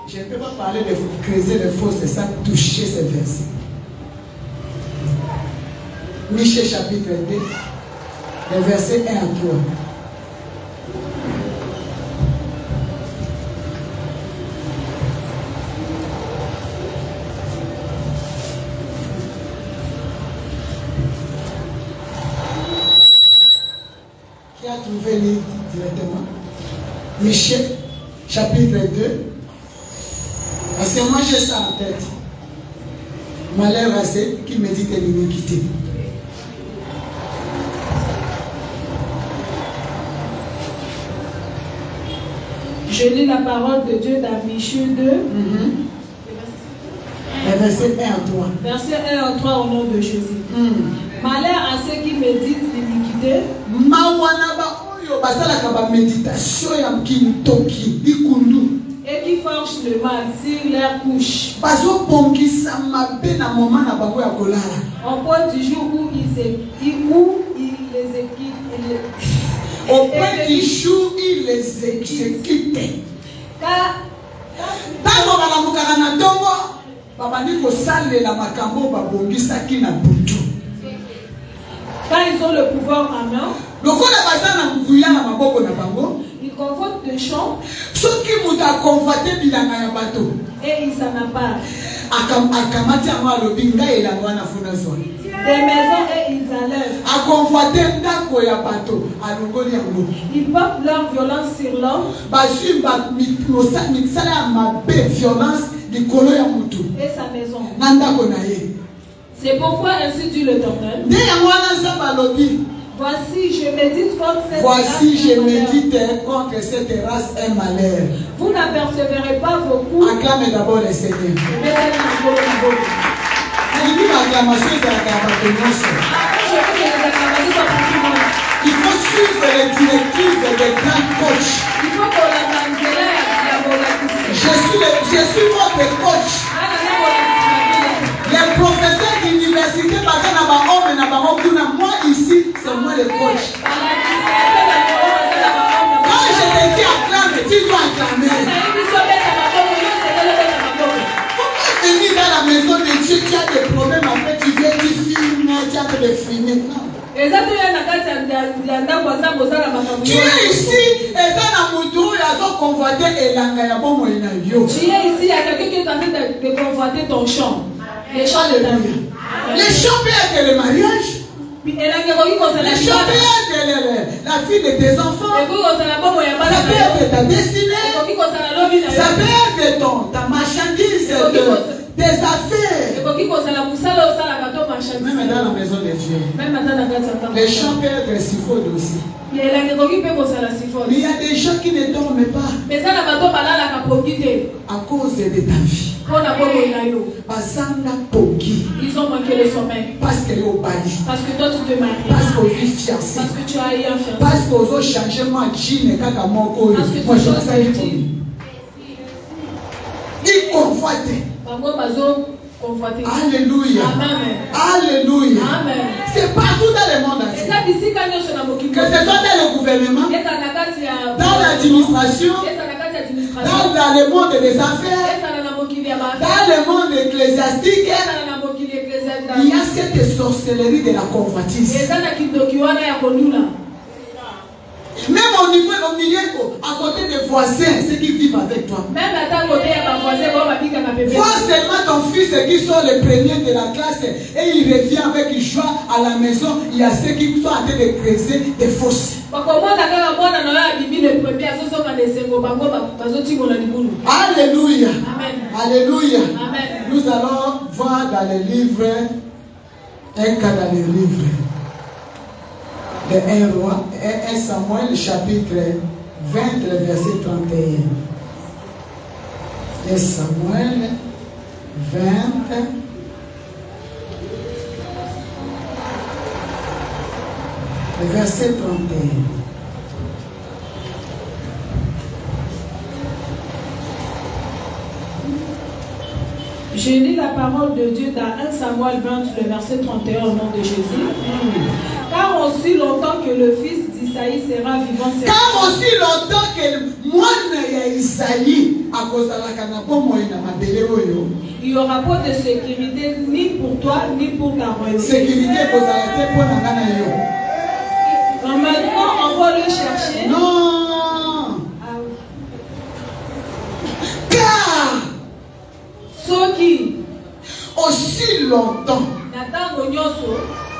Je ne peux pas parler de creuser les fausses sans toucher ce verset. Michée chapitre 2, les versets 1 à 3. Qui a trouvé l'île directement? Michée chapitre 2. Parce que moi j'ai ça en tête. Malheur à ceux qui méditent l'iniquité. Je lis la parole de Dieu dans Michée 2. Verset 1 à 3. Verset 1 à 3 au nom de Jésus. Malheur à ceux qui méditent l'iniquité. Et qui forgent le mal sur leur couche. Au point du jour où il les équipe. Au point du jour il les exécute. Car quand ils ont le pouvoir en main, ils convoitent des champs et ils s'en apparent. Des maisons et ils enlèvent. Ils portent leur violence sur l'homme et sa maison. C'est pourquoi ainsi dit l'Éternel. Voici, je médite contre cette race un malheur. Vous n'apercevrez pas vos coups. Acclamez d'abord le Seigneur. Il faut suivre les directives des grands coachs. Il faut qu'on je suis votre coach. Les professeurs d'université, moi ici, c'est moi le coach. Quand je te dis acclame, tu dois acclamer. Pourquoi venir dans la maison de Dieu, tu as des problèmes, en fait, tu viens, tu filmes, tu as des films. Non. Tu es ici, et dans la moto, il y a convoité et tu es ici, il y a quelqu'un qui est en train de convoiter ton champ. Les champs de ta vie. Les champs peuvent être le mariage. Les champs peuvent être la vie de tes enfants. Ça peut être ta destinée. Ça peut être ta marchandise, tes affaires. Même dans la maison de Dieu. Les champs peuvent être siphonés aussi. Il y a des gens qui ne dorment pas à cause de ta vie. Ils ont manqué le sommeil. Parce qu'elle est au bali. Parce que toi tu te maries. Parce qu'on vit fiancé. Parce que tu as eu un fiancé. Parce qu'on a changé ma jean et quand mon corps. Parce que tu as changé. Il convoite. Alléluia. Amen. Alléluia. Amen. C'est partout dans le monde entier. Que ce soit dans le gouvernement, dans l'administration, dans le monde des affaires, dans le monde ecclésiastique, il y a cette sorcellerie de la convoitise. Même au niveau au milieu, à côté des voisins, ceux qui vivent avec toi. Vois seulement ton fils qui sont les premiers de la classe et il revient avec joie à la maison. Il y a ceux qui sont en train de creuser des fosses. Alléluia. Alléluia. Nous allons voir dans les livres, un cas dans les livres. de 1 roi, 1 Samuel chapitre 20, le verset 31. 1 Samuel 20. Le verset 31. Je lis la parole de Dieu dans 1 Samuel 20, le verset 31 au nom de Jésus. Car aussi longtemps que le fils d'Isaïe sera vivant, car aussi longtemps que moi Isaïe il n'y aura pas de sécurité ni pour toi ni pour ta royauté. Sécurité maintenant on va le chercher. Non. Car Soki aussi longtemps.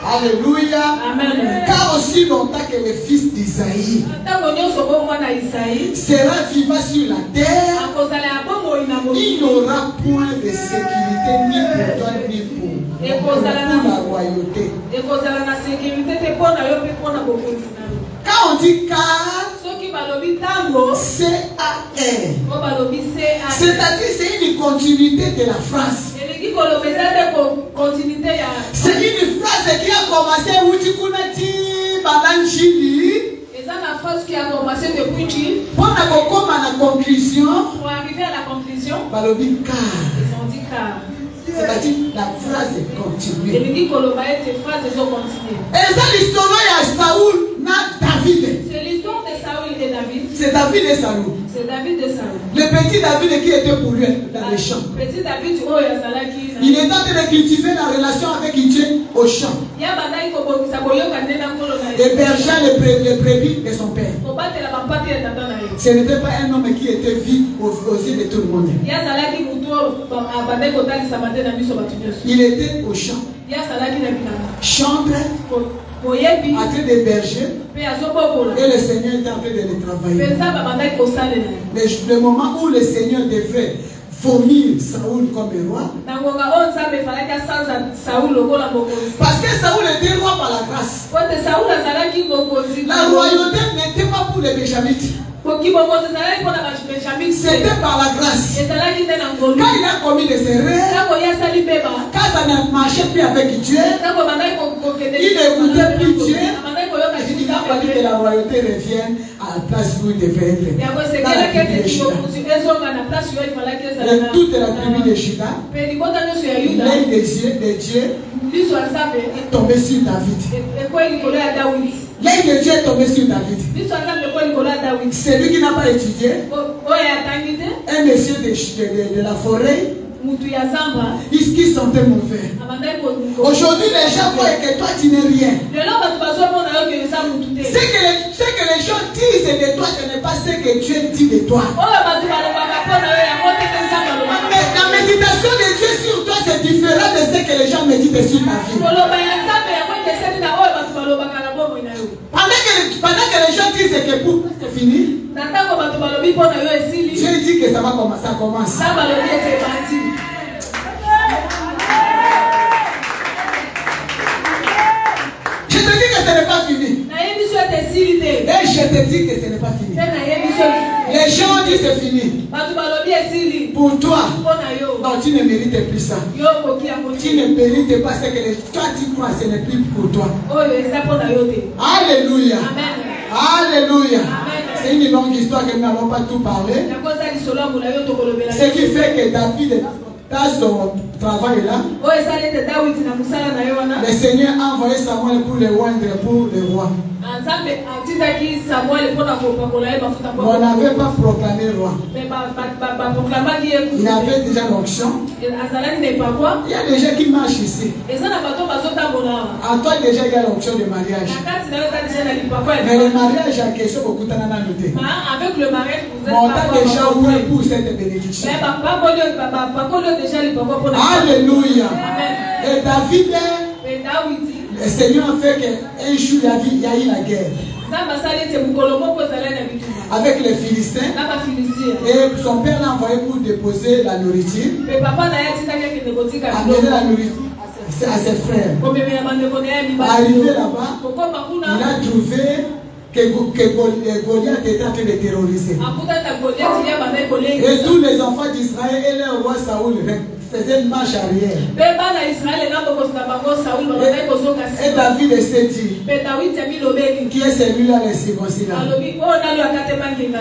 Alléluia. Amen. Car aussi longtemps que le fils d'Isaïe sera vivant sur la terre, il n'aura point de sécurité ni pour toi ni pour la royauté. Quand on dit car, C-A-R, c'est-à-dire c'est une continuité de la phrase. C'est une phrase qui a commencé où tu connais la phrase qui a commencé depuis pour la conclusion. Pour arriver à la conclusion, ils ont dit car. C'est-à-dire la phrase est continuée. Et ça l'histoire de Saoul, David. C'est l'histoire de Saoul et de David. C'est David et Saoul. C'est David et Saoul. Le petit David qui était pour lui dans les champs. Petit David, il est en train de cultiver la relation avec Dieu au champ. Les bergers, les brebis de son père. Ce n'était pas un homme qui était vu aux yeux de tout le monde. Il était au champ. Chambre, à train de berger. Et le Seigneur était en train de le travailler. Le moment où le Seigneur devait vomir Saoul comme roi. Parce que Saoul était roi par la grâce. La royauté n'était pas pour les Benjamites. C'était par la grâce. Quand il a commis des erreurs, quand ça ne marchait plus avec Dieu, il n'écoutait plus Dieu. Il a fallu que la royauté revienne à la place où il devait être. Toute la tribu de Juda, l'œil de Dieu est tombé sur David. L'œil de Dieu est tombé sur David. C'est lui qui n'a pas étudié. Un monsieur de la forêt. Qui sentait mauvais. Aujourd'hui, les gens voient que toi tu n'es rien. Ce que les gens disent de toi, ce n'est pas ce que Dieu dit de toi. Mais la méditation de Dieu sur toi, c'est différent de ce que les gens méditent sur ta vie. Pendant que les gens disent que pour c'est fini, Dieu dit que ça va commencer, ça commence. Je te dis que ce n'est pas fini. Et je te dis que ce n'est pas fini. Les gens disent que c'est fini. Pour toi, non, tu ne mérites plus ça. Tu ne mérites pas ce que toi tu crois, ce n'est plus pour toi. Alléluia. Alléluia. C'est une longue histoire que nous n'avons pas tout parlé. Ce qui fait que David, dans son travail là, le Seigneur a envoyé Samuel pour le oindre pour le roi. On n'avait pas proclamé roi. Il avait déjà l'onction. Il y a des gens qui marchent ici. En toi déjà il y a l'onction de mariage. Mais le mariage a question beaucoup de noté. On a déjà oué pour cette bénédiction. Alléluia. Et David, le Seigneur a fait qu'un jour il y a eu la guerre avec les Philistins. Et son père l'a envoyé pour déposer la nourriture. Amener la nourriture à ses frères. Arrivé là-bas, il a trouvé que Goliath était en train de terroriser. Et tous les enfants d'Israël et leur roi Saoul faisaient une marche arrière. Et David s'est dit, qui est celui-là, le circoncis-là,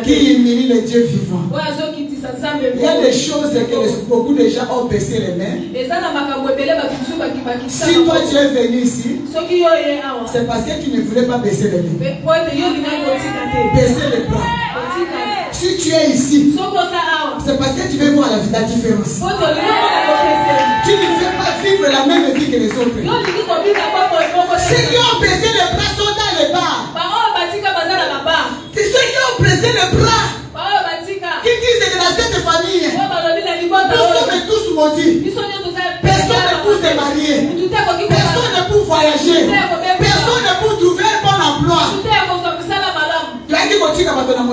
qui humilie les dieux vivants. Il y a des choses que beaucoup de gens ont baissé les mains. Si toi tu es venu ici, c'est parce que tu ne voulais pas baisser les mains. Baisser les bras. Si tu es ici, c'est parce que tu veux voir la différence. Tu ne veux pas vivre la même vie que les autres. Ceux qui ont baissé les bras sont dans les bars. C'est ceux qui ont baissé les bras qui disent de la cette famille. Nous sommes tous maudits. Personne ne peut se marier. Personne ne peut voyager. Personne ne peut trouver un bon emploi. Tu as dit que tu as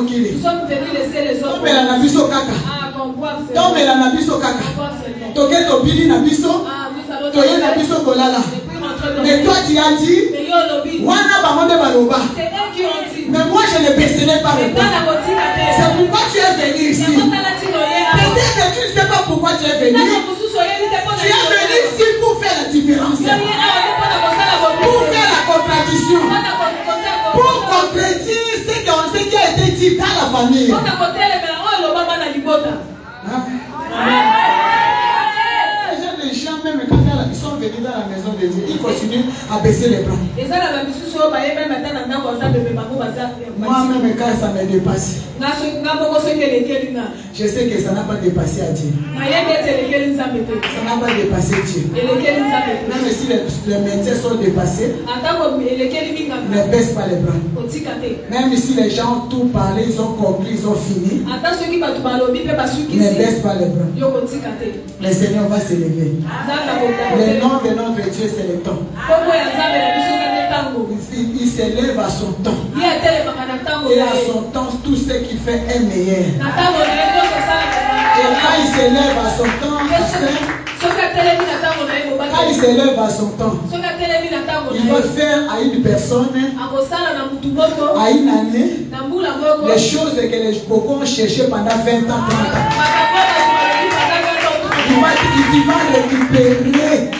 dit Nous sommes venus laisser les autres. Mais toi tu as dit, mais moi je ne baisserai pas les bras. C'est pourquoi tu es venu ici. Peut-être que tu ne sais pas pourquoi tu es venu. Tu es venu ici pour faire la différence. Pour faire la contradiction. Pour contredire ce qui a été dit dans la famille. Les gens, même quand ils sont venus dans la maison de Dieu, ils continuent à baisser les bras. Moi-même, quand ça me dépasse, je sais que ça n'a pas dépassé à Dieu. Ça n'a pas dépassé Dieu. Même si les médecins sont dépassés, ne baisse pas les bras. Même si les gens ont tout parlé, ils ont compris, ils ont fini, ne baisse pas les bras. Le Seigneur va s'élever. Le nom de notre Dieu, c'est le temps. Il s'élève à son temps. Et à son temps, tout ce qu'il fait est meilleur. Et quand il s'élève à son temps, quand il s'élève à son temps, il va faire à une personne, à une année, les choses que les cocons ont cherché pendant 20 ans, 30 ans. Il va récupérer.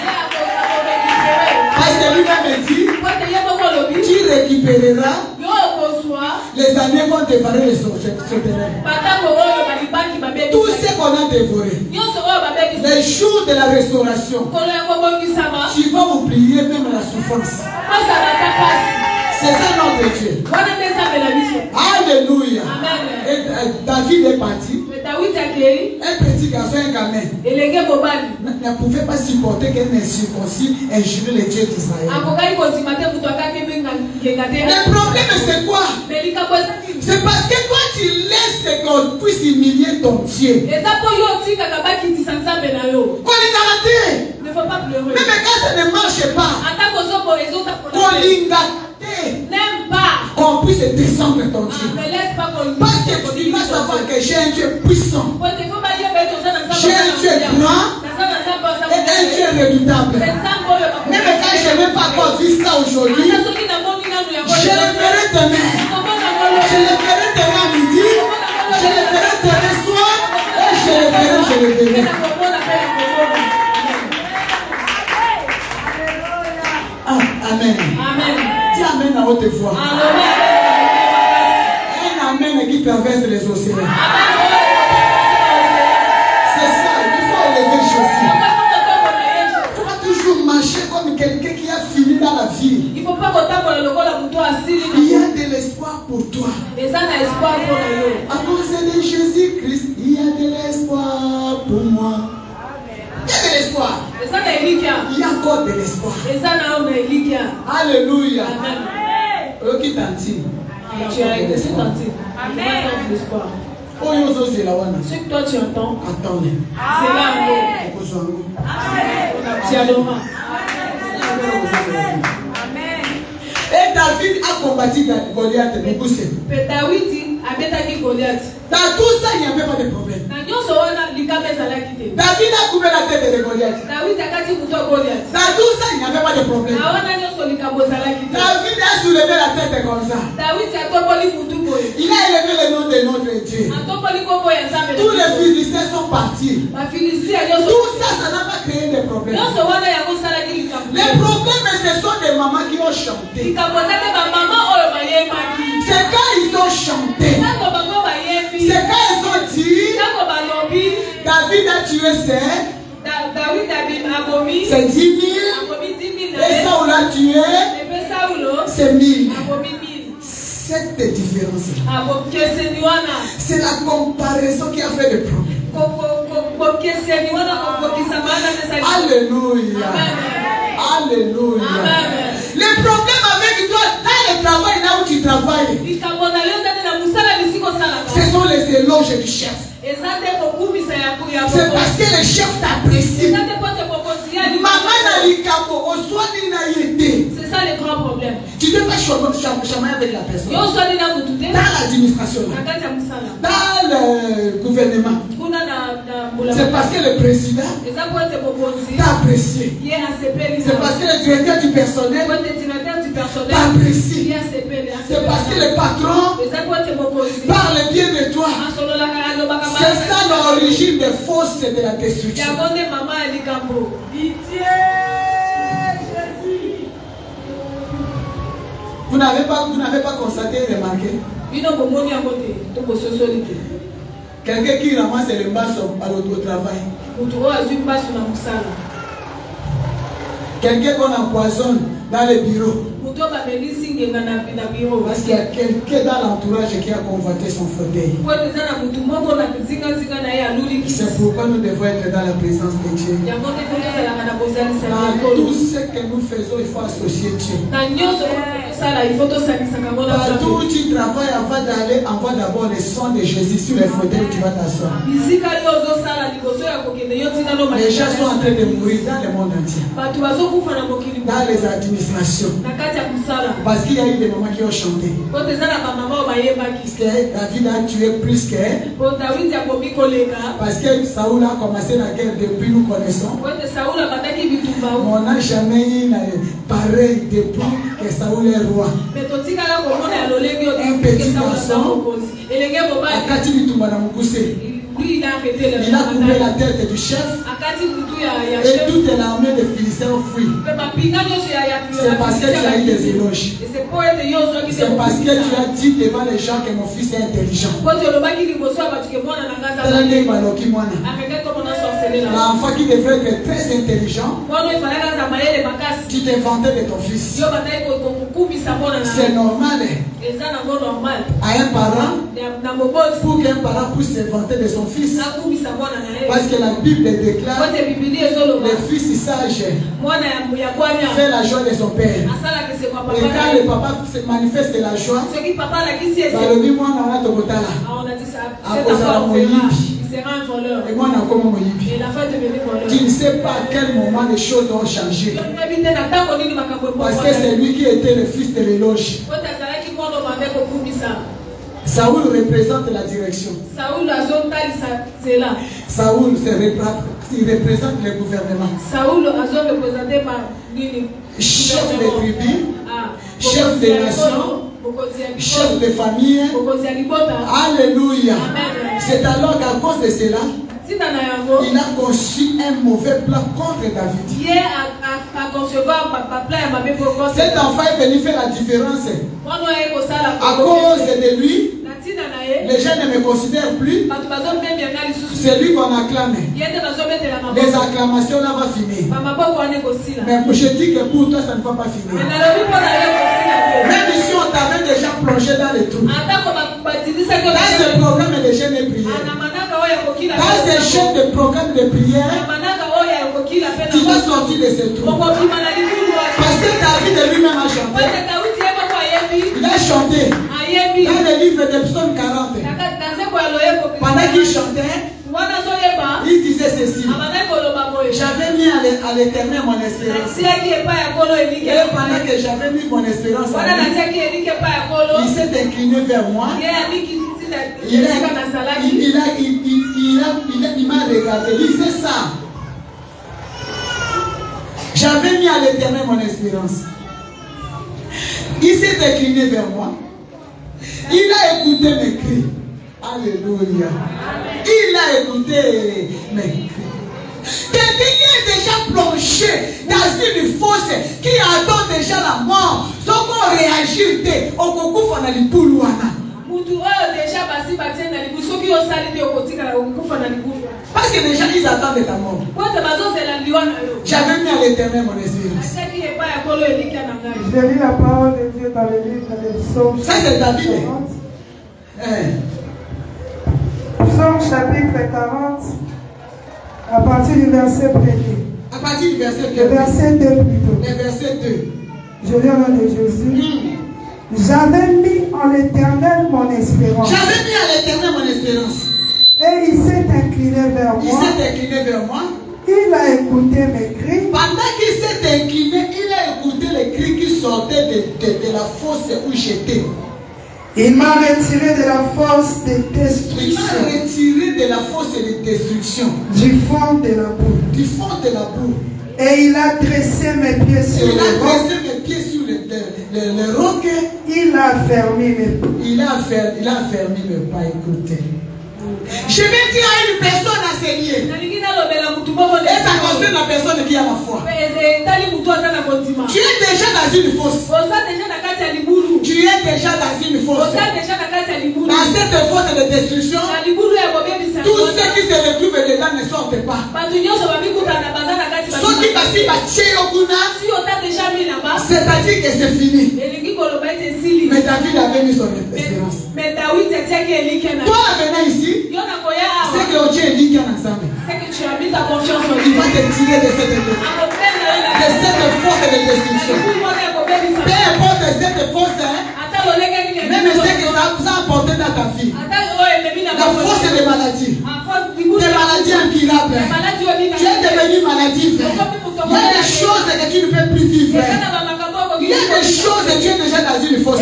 Parce que lui-même dit, tu récupéreras les années qu'on dévorait ce terrain. Tout ce qu'on a dévoré, les jours de la restauration, tu vas oublier même la souffrance. C'est ça notre Dieu. Alléluia. Et David est parti. Un petit garçon, un gamin, ne pouvait pas supporter qu'un incirconcis injure les dieux d'Israël. Le problème c'est quoi? C'est parce que toi tu laisses qu'on puisse humilier ton Dieu. Qu'on est arrêté. Même quand ça ne marche pas, qu'on n'aime pas qu'on puisse descendre ton Dieu. Parce que tu vas savoir que j'ai un Dieu puissant. J'ai un Dieu grand et un Dieu redoutable. Même quand je n'ai pas encore vu ça aujourd'hui, je le ferai demain. Je le ferai demain midi. Je le ferai demain soir. Et je le ferai. Ah, amen. Dis amen à haute voix. Un amen qui traverse les océans. C'est ça, il faut élever Jésus. Il ne faut pas toujours marcher comme quelqu'un qui a fini dans la vie. Il y a de l'espoir pour toi. À cause de Jésus-Christ, il y a de l'espoir pour moi. Il y a de l'espoir. Il y a encore de l'espoir. Alléluia. Qui t'entend? Tu as écouté t'entend. L'espoir. Ce que toi tu entends, attendez. C'est là encore. Et David a combattu Goliath. David Dans tout ça, il n'y avait pas de problème. David a coupé la tête de Goliath. Dans tout ça, il n'y avait pas de problème. David a soulevé la tête comme ça. Il a élevé le nom de notre Dieu. Tous les Philistins sont partis. Tout ça, ça n'a pas créé de problème. Les problèmes, ce sont des mamans qui ont chanté. C'est quand ils ont chanté. C'est quand ils ont dit David a tué c'est 10 000 et Saoul a tué c'est 1000. Cette différence, c'est la comparaison qui a fait le problème. Alléluia. Alléluia. Les problèmes avec toi dans le travail, là où tu travailles, ce sont les éloges du chef. C'est parce que le chef t'apprécie. C'est ça le grand problème. Tu ne peux pas chamailler avec la personne. Dans l'administration, dans le gouvernement. C'est parce que le président t'a apprécié. C'est parce que le directeur du personnel t'a apprécié. C'est parce que le patron parle bien de toi. C'est ça l'origine des forces de la destruction. Vous n'avez pas constaté et remarqué? Quelqu'un qui ramasse les masses au travail. Quelqu'un qu'on empoisonne dans les bureaux. Parce qu'il y a quelqu'un dans l'entourage qui a convoité son fauteuil. C'est pourquoi nous devons être dans la présence de Dieu. Dans tout ce que nous faisons, il faut associer Dieu. Partout où tu travailles, envoie d'abord le son de Jésus sur les fauteuils où tu vas t'asseoir. Les gens sont en train de mourir dans le monde entier. Dans les administrations. Parce qu'il y a eu des mamans qui ont chanté. Parce que David a tué plus qu'elle. Parce que Saoul a commencé la guerre depuis nous connaissons. On n'a jamais eu pareil depuis que Saoul est roi. Un petit garçon, il a coupé la tête du chef et toute l'armée de Philistins fuit. C'est parce que tu as eu des éloges. C'est parce que tu as dit devant les gens que mon fils est intelligent. L'enfant qui devrait être très intelligent, tu t'es vanté de ton fils. C'est normal. À un parent, pour qu'un parent puisse se vanter de son fils, parce que la Bible déclare le fils sage fait la joie de son père. Et quand le papa se manifeste la joie, et moi, tu ne sais pas à quel moment les choses ont changé. Parce que c'est lui qui était le fils de l'éloge. Saoul représente la direction. Saoul représente le gouvernement. Chef de tribu, chef de nation, chef de famille. Alléluia. C'est alors qu'à cause de cela, il a conçu un mauvais plan contre David. Cet enfant est venu faire la différence. À cause de lui, les gens ne me considèrent plus. C'est lui qu'on acclame. Les acclamations là vont finir. Mais je dis que pour toi ça ne va pas finir. Même si on t'avait déjà plongé dans les trous. Dans ce programme de jeûne et prière. Dans ce jeûne de programme de prière, tu vas sortir de ce trou. Parce que David lui-même a chanté. Il a chanté dans le livre de Psaume 40. Pendant qu'il chantait, il disait ceci: j'avais mis à l'éternel mon espérance. Et pendant que j'avais mis mon espérance à lui, il s'est incliné vers moi. il m'a regardé. Il disait ça. J'avais mis à l'Éternel mon espérance. Il s'est incliné vers moi. Il a écouté mes cris. Alléluia. Il a écouté mes cris. Quelqu'un qui est déjà plongé dans une fosse, qui attend déjà la mort, sans qu'on réagisse, on coupe dans les poulouana. Parce que déjà ils attendent ta mort. J'avais mis à l'Éternel mon espérance. J'ai lu la parole de Dieu dans le livre des Psaumes. Ça c'est David. Psaume chapitre 40, à partir du verset 1er. À partir du verset 2. Le verset 2 plutôt. Le verset 2. Je lis au nom de Jésus. J'avais mis en l'Éternel mon espérance. J'avais mis à l'Éternel mon espérance. Et il s'est incliné vers moi. Il s'est incliné vers moi. Il a écouté mes cris. Pendant qu'il s'est incliné, il a écouté les cris qui sortaient de la fosse où j'étais. Il m'a retiré de la fosse de destruction. Il m'a retiré de la fosse de destruction. Du fond de la boue. Du fond de la boue. Et il a dressé mes pieds sur le roc. Il a dressé mes pieds sur le roc. Il a fermé mes pas. Il a fermé mes pas. Écoutez. Je vais dire à une personne enseignée. Et ça concerne la personne qui a la foi. Tu es déjà dans une fosse. Tu es déjà dans une fosse. Dans cette fosse de destruction, tous ceux qui se retrouvent dedans ne sortent pas. Ceux qui c'est-à-dire que c'est fini. Mais David avait mis son espérance. Toi, venez ici. C'est que Dieu est lié ensemble. Il va te tirer de cette force de destruction. Peu importe cette force, même ce que ça a apporté dans ta vie. La force des maladies. Des maladies incurables. Tu es devenu maladif. Il y a des choses que tu ne peux plus vivre. Il y a des choses que tu es déjà dans une fosse.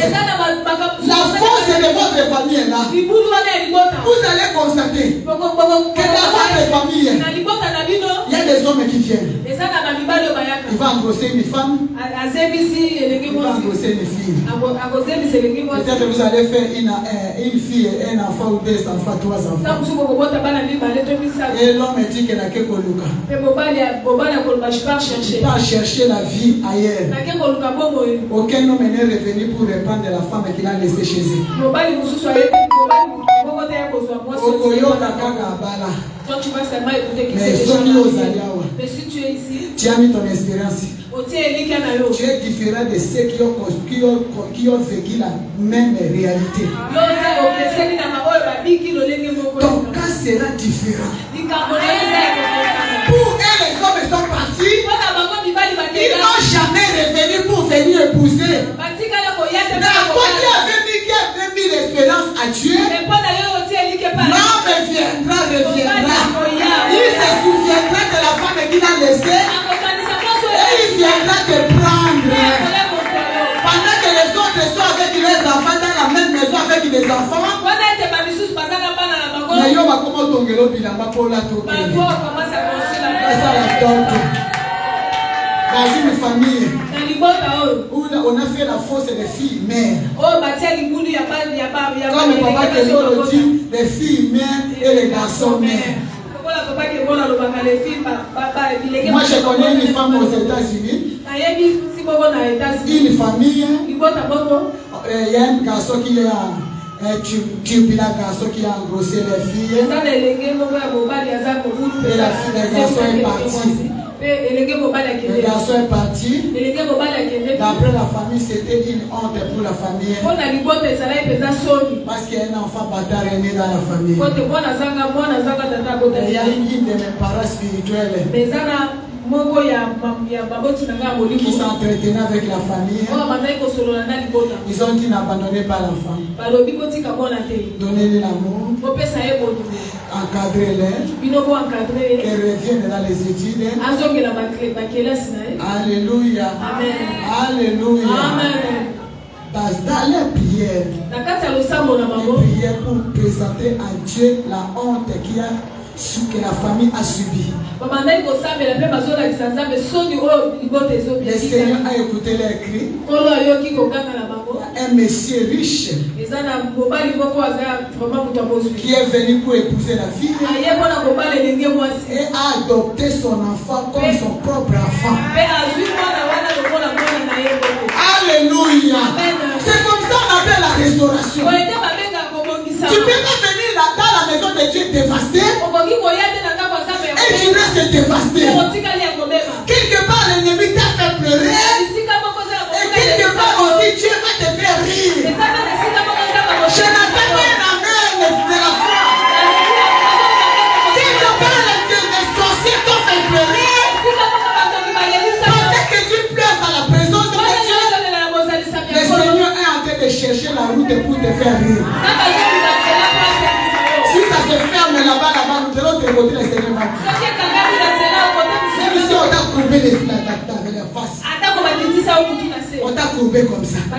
La force de votre famille est là. Vous allez constater que dans votre famille, il y a des hommes qui viennent. Il va engrosser une femme. Il va engrosser une fille. Peut-être que vous allez faire une fille, un enfant ou deux enfants, trois enfants. Et l'homme dit qu'il n'a que Koluka. Il part chercher la vie ailleurs. Aucun homme n'est revenu pour reprendre la femme qu'il a laissée chez lui. Mais si tu es ici, tu as mis ton espérance. Tu es différent de ceux qui ont vécu la même réalité. Ton cas sera différent. Pour eux, les hommes sont partis. Ils n'ont jamais revenu pour venir épouser. Mais à quoi qui avait mis l'espérance à Dieu, l'homme reviendra. Il se souviendra de la femme qu'il a laissée. Et il viendra te prendre. Pendant que les autres sont avec les enfants dans la même maison avec les enfants. Dans une famille où on a fait la fosse des filles mères. Comme papa que nous dit, les filles mères et les garçons mères. Moi je connais une femme aux États-Unis. Une famille. Il y a un garçon qui a un garçon qui a engrossé les filles. Et la fille, le garçon est parti. Le garçon est parti. D'après la famille, c'était une honte pour la famille. Parce qu'il y a un enfant bâtard né dans la famille. Il y a une de mes parents spirituels qui s'entretenaient avec la famille. Ils ont dit n'abandonnez pas l'enfant. Donnez-lui l'amour. Encadrez-les. Qu'elle revienne dans les études. Alléluia. Alléluia. Dans les prières, prière pour présenter à Dieu la honte qu'il y a que la famille a subi. Le Seigneur a écouté les cris. Un monsieur riche qui est venu pour épouser la fille et a adopté son enfant comme son propre enfant. Alléluia. C'est comme ça qu'on appelle la restauration. Tu peux pas venir dans la maison de Dieu dévasté et tu restes dévasté. Quelque part l'ennemi t'a fait pleurer et quelque part aussi Dieu va te faire rire. Je n'attends pas un amen de la foi. Quelque part les sorciers t'ont fait pleurer. Pendant que tu pleures dans la présence de Dieu, le Seigneur est en train de chercher la route pour te faire rire. Si ça se ferme là-bas, de l'autre côté, le Seigneur va dire. Même si on t'a courbé les faces. On t'a courbé comme ça. La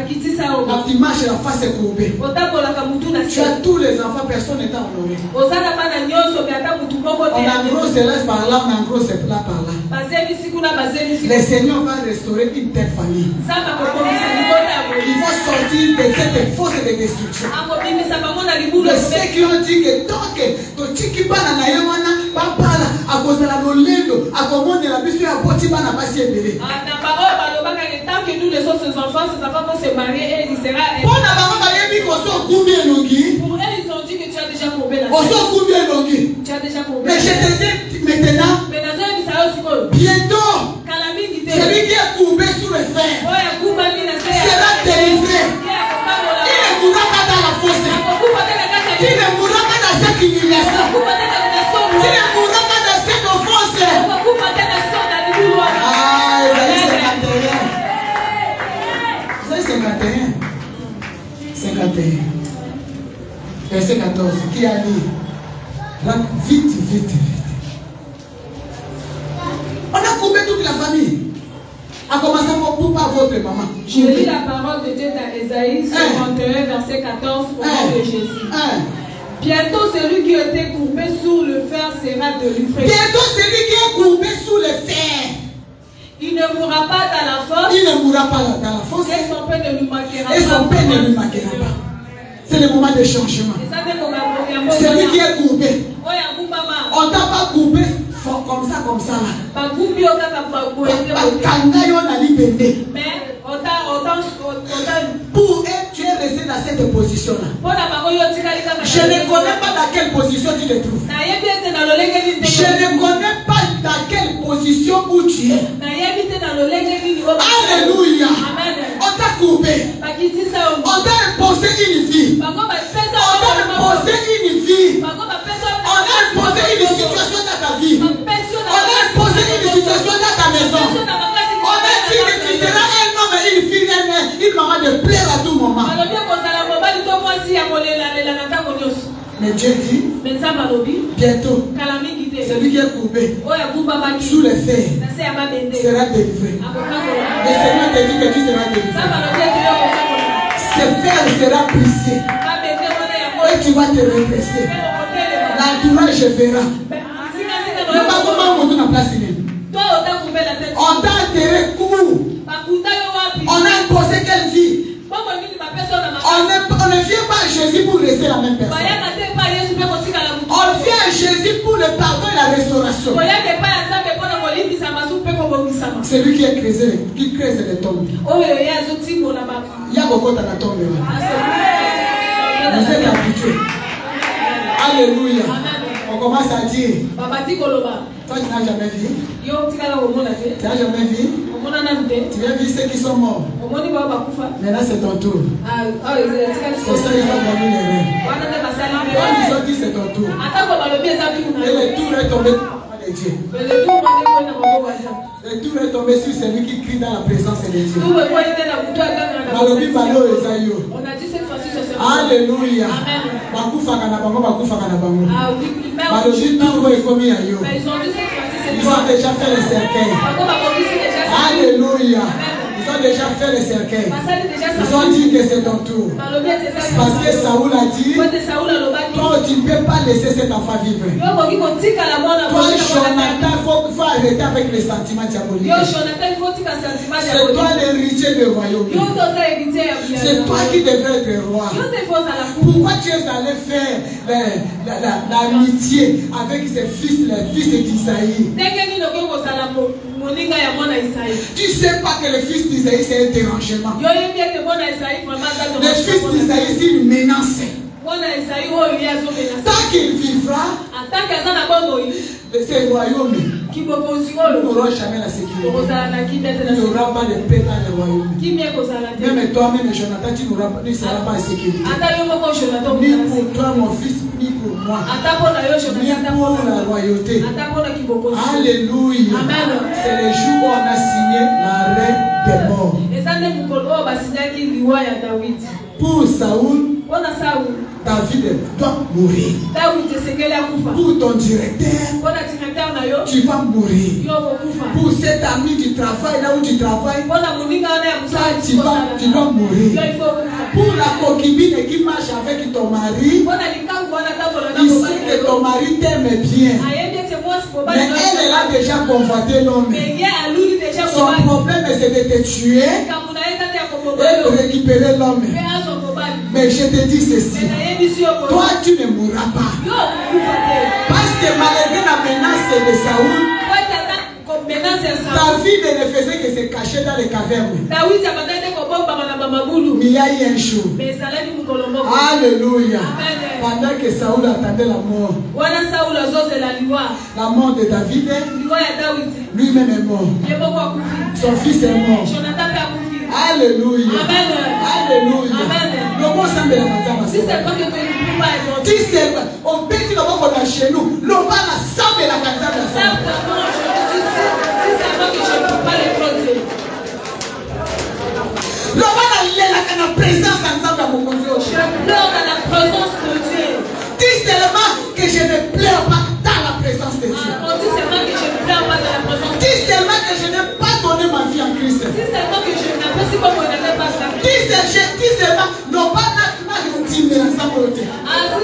petite marche, la face est courbée. Tu as tous les enfants, personne n'est honoré. On a un gros céleste par là, on a un gros céleste par là. Le Seigneur va restaurer une telle famille. Il va sortir de cette force de destruction. De ceux qui ont dit que tant que tu qui parles à Naïwana, parle à cause de la Nolendo, à comment de la mission à Potiba n'a pas si ébélé. Tant que nous les autres enfants, ces enfants vont se marier et il sera. Pour eux, ils ont dit que tu as déjà courbé la tête. Tu as déjà courbé. Mais je te dis maintenant, bientôt, celui qui est courbé sous le fer sera délivré. Il ne mourra pas dans la fosse. Il ne mourra pas dans cette humiliation. Il ne mourra pas dans cette offense. Ah, Isaïe 51. 51. Verset 14. Qui a dit? Vite, vite, vite. On a courbé toute la famille. En commençant par votre maman. Je lis la parole de Dieu dans Isaïe 51, verset 14 au nom de Jésus. Bientôt celui qui était courbé sous le fer sera délivré. Bientôt celui qui est courbé sous le fer. Il ne mourra pas dans la fosse. Il ne mourra pas dans la fosse. Et son pain ne lui manquera pas. Et son pain ne lui manquera pas. C'est le moment de changement. Celui qui est courbé. On t'a pas courbé comme ça là. Pour être, tu es resté dans cette position-là. Je ne connais pas dans quelle position tu te trouves. Je ne connais pas dans quelle position où tu es. Alléluia. On t'a courbé. On t'a imposé une vie. On t'a imposé une vie. On a imposé une situation dans ta vie. On a imposé une situation dans ta maison. On a dit que tu seras un homme et une fille, une maman de plaire à tout moment. Mais Dieu dit, bientôt, celui qui est courbé sous les fers sera délivré. Le Seigneur te dit que tu seras délivré. Ce fer sera brisé. Et tu vas te redresser. L'entourage verra. On t'a enterré court. On a imposé quelle vie? On ne vient pas à Jésus pour rester la même personne. On vient à Jésus pour le pardon et la restauration. Celui qui est creusé, qui creuse les tombes. Il y a beaucoup dans la tombe. Vous êtes habitués. Alléluia. On commence à dire. Toi, tu n'as jamais vu. Tu n'as jamais vu. Tu as vu ceux qui sont morts. Maintenant, c'est ton tour. C'est ça, ils ont dormi les rêves. Ils ont dit c'est ton tour. Et le tour est tombé de Dieu. Le tour est tombé sur celui qui crie dans la présence de Dieu. Alléluia. Ils ont déjà fait le cercueil. Alléluia. Ils Ils ont déjà fait le cercueil. Ils ont dit que c'est ton tour. Parce que Saoul a dit, toi tu ne peux pas laisser cet enfant vivre. Toi Jonathan, il faut arrêter avec les sentiments diaboliques. C'est toi l'héritier du royaume. C'est toi qui devrais être roi. Pourquoi tu es allé faire l'amitié avec ses fils, les fils d'Isaïe? Tu ne sais pas que le fils d'Isaïe c'est un dérangement. Le fils d'Isaïe c'est une menace. Tant qu'il vivra, c'est le royaume. Nous n'aurons jamais la sécurité. Il n'y aura pas de paix dans le royaume. Même toi-même, Jonathan, tu ne seras pas en sécurité. Ni pour toi, mon fils, ni pour moi. Ni pour la royauté. Alléluia. C'est le jour où on a signé l'arrêt des morts. Pour Saoul, David doit mourir. Pour ton directeur, tu vas mourir. Pour cet ami du travail, là où tu travailles, tu dois mourir. Pour la concubine qui marche avec ton mari, il sait que ton mari t'aime bien. Mais elle a déjà convoité l'homme. Son problème c'est de te tuer et de récupérer l'homme. Mais je te dis ceci, toi tu ne mourras pas. Parce que malgré la menace de Saoul, David ne faisait que se cacher dans les cavernes. Mais il y a eu un jour. Alléluia. Pendant que Saoul attendait la mort, la mort de David, lui-même est mort. Son fils est mort. Alléluia. Alléluia. Le mot semble la matin. Si c'est pas que tu sais, on peut dire que chez nous, le bas la semble la matin. Le bas la présence ensemble à mon Dieu. Je pleure dans la présence de Dieu. Dis seulement que je ne pleure pas dans la présence de Dieu. Dis seulement que je ne pleure pas dans la présence de Dieu. Dis seulement que je n'ai pas donné ma vie en Christ. Dis seulement que je n'apprécie pas mon amour par la Christ. Dis seulement, non pas si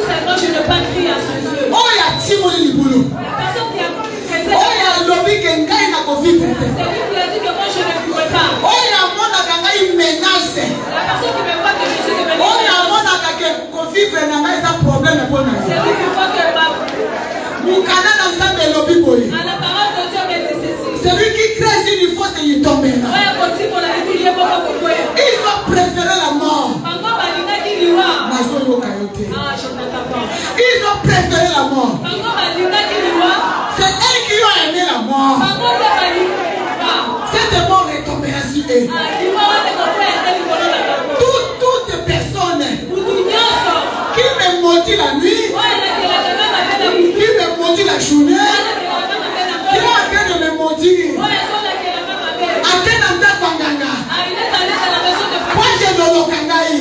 seulement je ne pas crier à ce Dieu. Oh, il y a Timon Liboulou. La personne qui a oh, il y a Lobby Kengai n'a pas vu. C'est lui qui a dit que moi je ne pourrais pas. Oh, il y a mon Aganga une menace. La personne qui me voit que je suis devenue. Oh, il y a mon Aganga qu'on vivre n'a pas un problème pour nous. C'est lui qui voit que ma Moukana n'a pas de Lobby Boy. La parole de Dieu me dit ceci. C'est lui qui crée une fois et il tombera. Il va préférer la mort. Ils ont préféré la mort. C'est eux qui ont aimé la mort. Cette mort retombera sur eux. Toute personne qui me maudit la nuit, qui me maudit la journée, qui est en train de me maudire, moi j'ai de l'okangaï.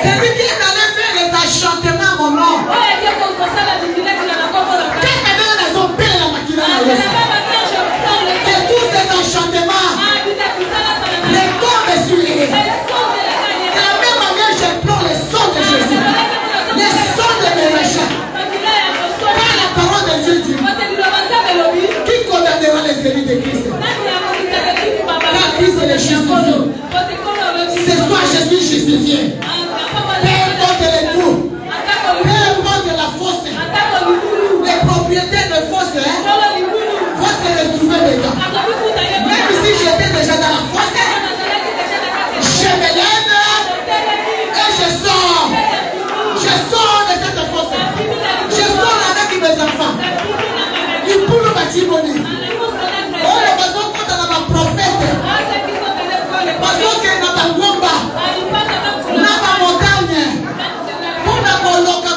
C'est lui qui est allé faire les enchantements à mon nom. Quand ils ont payé la maquinaire, et tous ces enchantements, les corps me suivent. De la même manière, je prends le sang de Jésus, le sang de mes méchants. Par la parole de Dieu dit, qui condamnera les ennemis de Christ? Car Christ est le justifié. Ce soir, je suis justifié. Peu importe les trous, peu importe la fosse, les propriétaires de fosse vont se retrouver dedans. Même si j'étais déjà dans la fosse, je me lève et je sors. Je sors de cette fosse. Je sors avec mes enfants. Ils pour le bâtiment. Oh, le besoin contre la prophète. Parce que dans la bomba, dans la montagne, pour la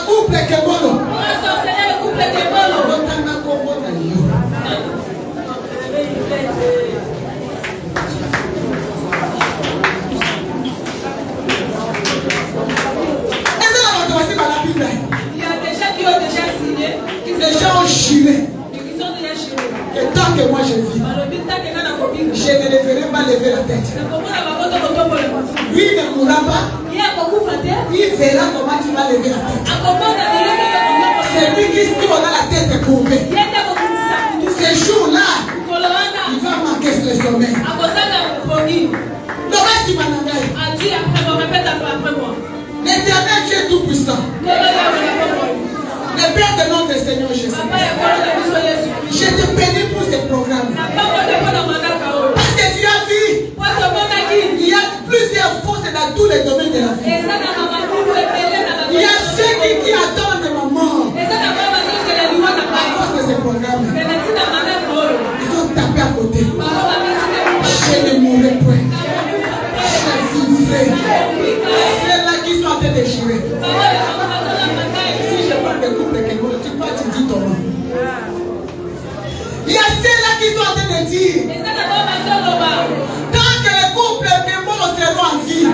couple que bon. Il y a des gens qui ont déjà signé, des gens ont juré. Et tant que moi je même pas lever la tête. Lui ne mourra pas. Il verra comment tu vas lever la tête. C'est lui qui aura la tête courbée. Ces jours-là, il va manquer le sommeil. L'Éternel Dieu tout-puissant. Le Père de notre Seigneur Jésus. Je te bénis pour ce programme. Parce que tu as vu, il y a plusieurs forces dans tous les domaines de la vie. Il y a ceux qui attendent ma mort. À cause de ce programme, ils sont tapés à côté. Je ne mourrai point. Je vivrai. Ceux-là qui sont en train de déchirer. Si je parle de couple, tu parles, tu dis ton nom. Il y a ceux-là qui sont en train de dire, tant que les couples seront en vie,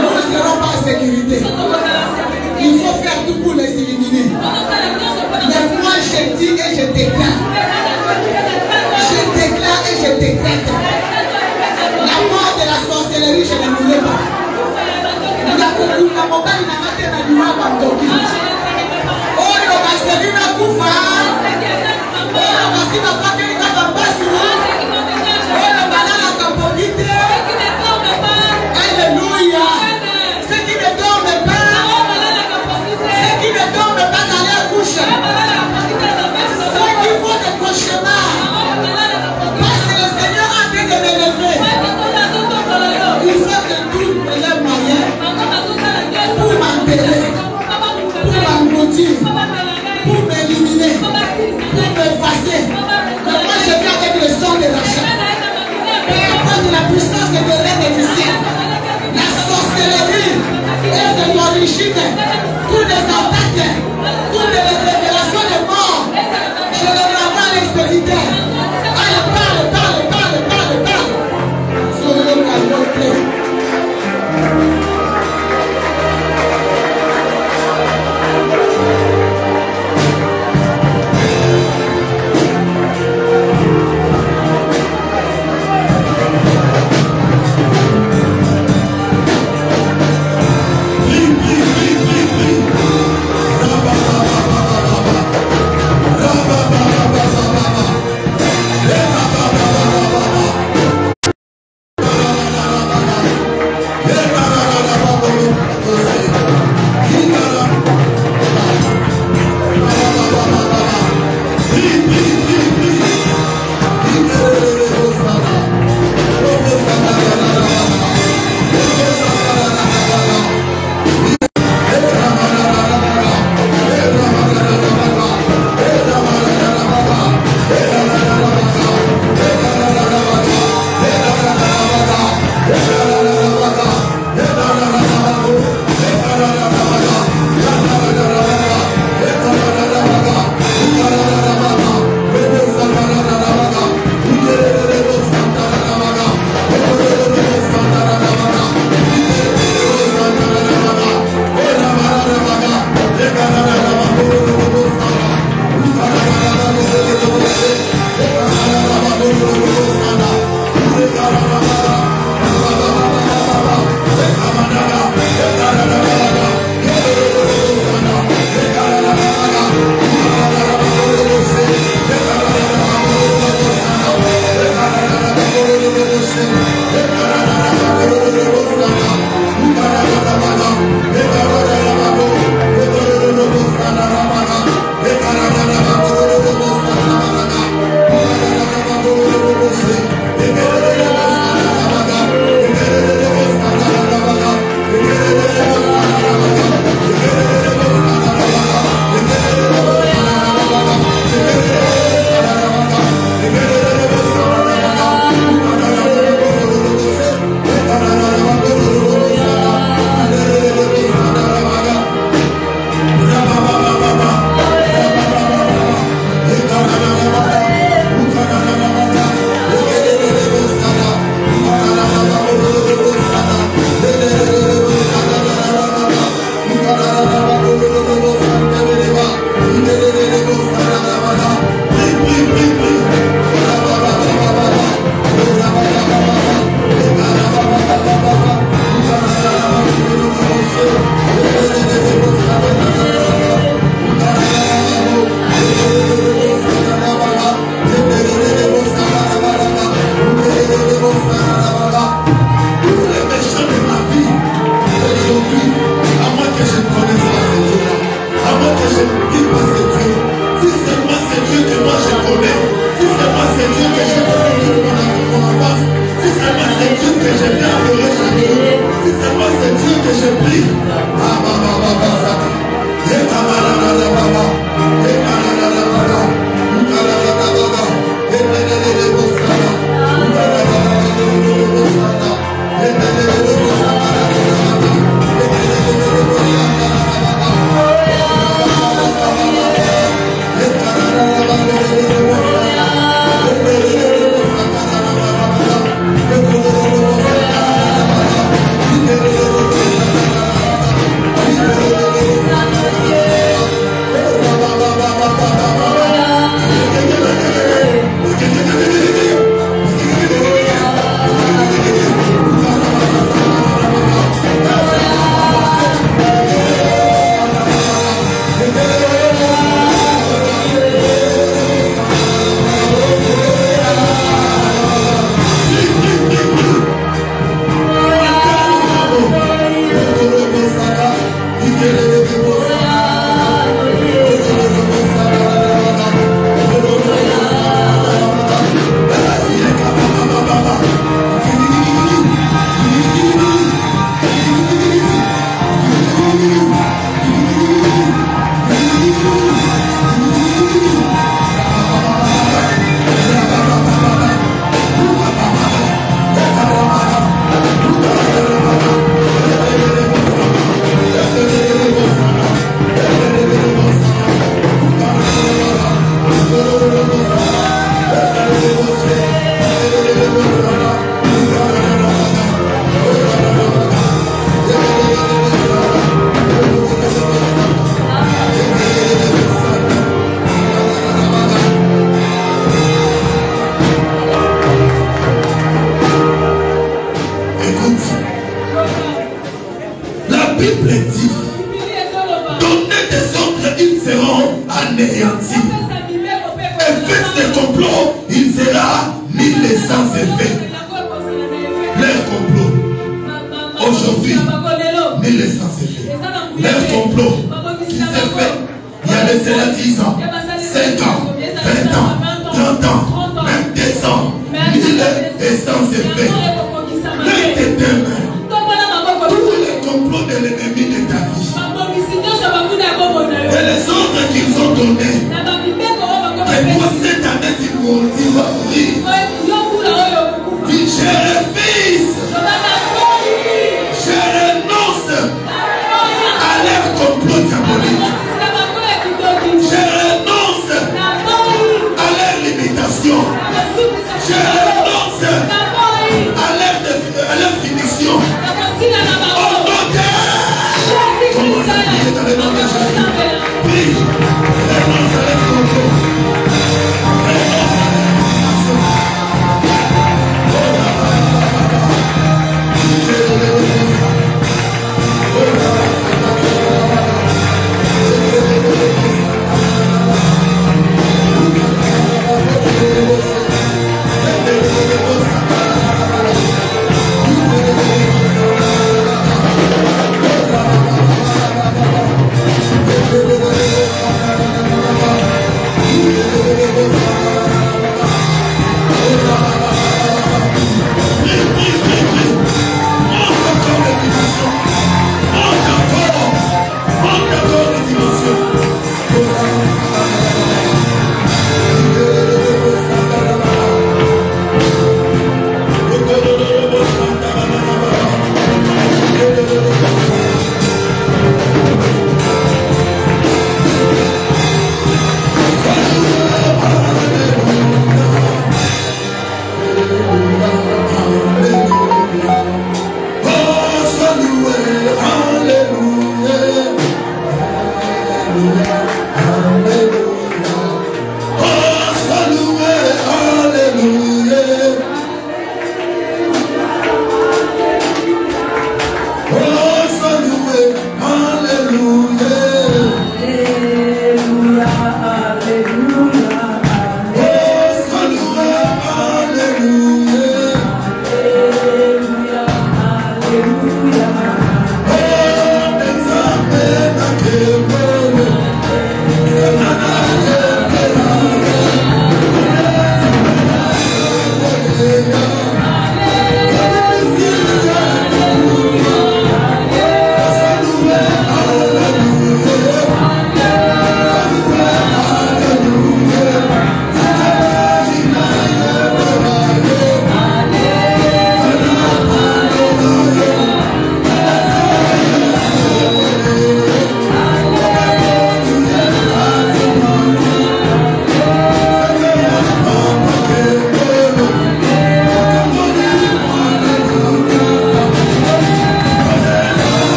nous ne serons pas en sécurité. Il faut faire tout pour les éliminer. Mais moi je dis et je déclare. Je déclare et je décrète. La mort de la sorcellerie, je ne mourrai pas. La montagne n'a pas été la lumière abandonnée. Oh, le bassin n'a pas fait. Oh, le bassin n'a pas fait. Oh, le banane n'a pas fait. Alléluia. Ceux qui ne dorment pas. Ceux qui ne dorment pas dans leur couche. Ceux qui font des cauchemars. Parce que le Seigneur a fait de m'élever. Il faut que tout les moyens pour m'enterrer, pour m'engloutir, pour m'éliminer, pour m'effacer. Mais moi je viens avec le sang de l'argent. Peu importe la puissance de l'âme du ciel, la sorcellerie et ses origines, toutes les attaques, toutes les révélations de mort, je les renvoie à l'expérimenter. Allez, parle. Soyez au calme, je viens adorer Dieu. Si c'est moi, c'est Dieu que je prie.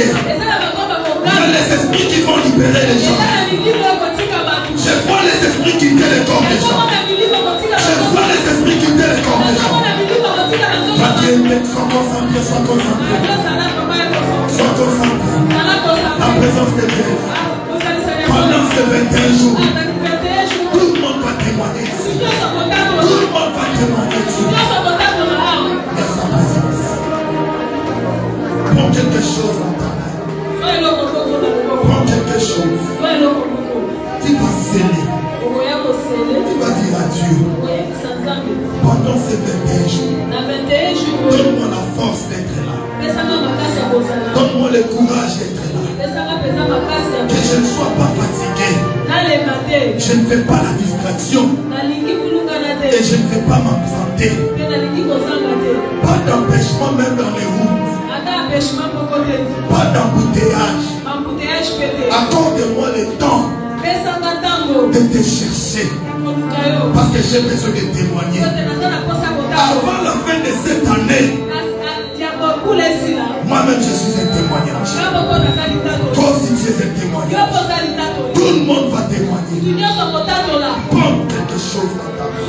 prière. Il y a les esprits qui vont libérer les gens. Je vois les esprits quitter les corps des gens. Je vois les esprits quitter les corps des gens. Sois concentré, sois concentré. Sois concentré. La présence de Dieu. Pendant ces 21 jours, tout le monde va témoigner ici. Tout le monde va témoigner ici. Il y a sa présence. Prends quelque chose en ta main. Prends quelque chose. Tu vas sceller. Tu vas dire à Dieu. Pendant ces 21 jours, donne-moi la force d'être là. Donne-moi le courage d'être là. Que je ne sois pas fatigué. Je ne fais pas la distraction. Et je ne vais pas m'absenter. Pas d'empêchement même dans les routes. Pas d'embouteillage. Accorde-moi le temps de te chercher. Parce que j'ai besoin de témoigner. Avant la fin de cette année, moi-même je suis un témoignage. Toi aussi tu es un témoignage. Tout le monde va témoigner. Prends quelque chose dans ta main.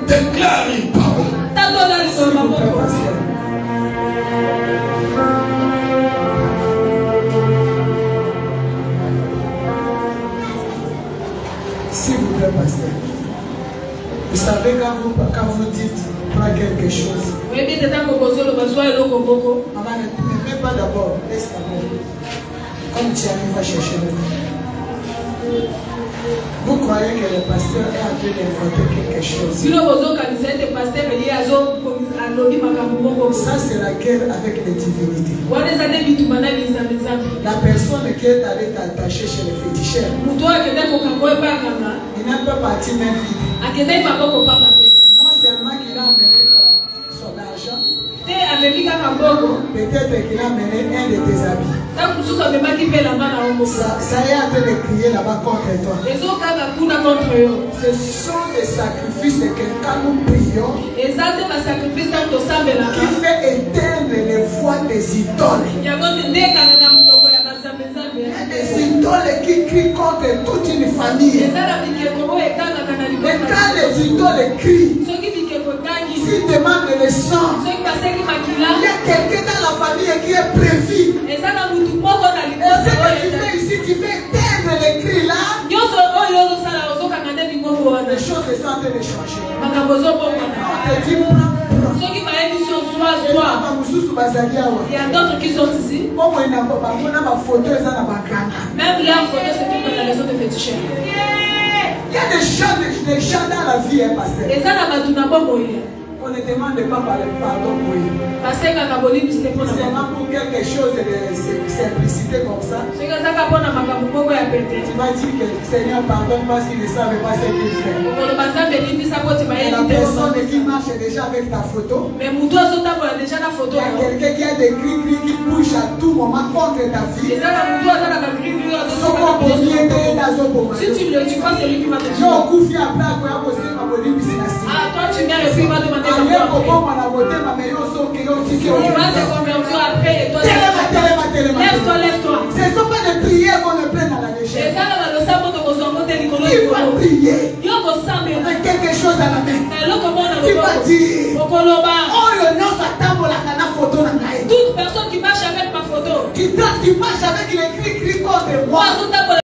Déclare une parole. S'il vous plaît, pasteur. Vous savez quand vous dites prends quelque chose. Mais pas d'abord, laisse d'abord. Comme tu arrives à chercher le nom. Vous croyez que le pasteur est en train d'inventer quelque chose. Ça c'est la guerre avec les divinités. La personne qui est allée t'attacher chez les féticheurs, il n'a pas parti même vide. Non seulement qu'il a emmené son argent, peut-être qu'il a mené un de tes habits. Ça est en train de crier là-bas contre toi. Ce sont des sacrifices que quand nous prions, qui fait éteindre les voix des idoles. Il y a des idoles qui crient contre toute une famille. Mais quand les idoles crient, s'ils demandent le sang, il y a quelqu'un dans la famille qui est prévu. Et ce que tu fais ici, tu fais éteindre les cris là. Les choses sont en train de changer. On te dit, il y a d'autres qui sont ici. Même leurs photos se trouvent dans la maison de féticheurs. Il y a des gens dans la vie, hein, pasteur. On ne demande pas pardon pour eux. C'est seulement pour quelque chose de simplicité comme ça. Tu vas dire que Seigneur pardonne parce qu'il ne savait pas ce qu'il fait. La personne qui marche déjà avec ta photo. Il y a quelqu'un qui a des cris qui bouge à tout moment contre ta vie. Si tu le tues pas, c'est lui qui va te tuer. Toi tu viens le film, va demander il va te convertir après et toi lève-toi. Ce ne sont pas des prières qu'on ne prenne à la légère. Il va prier avec quelque chose à la main. Tu vas dire toute personne qui marche avec ma photo, qui marche avec les cris contre moi.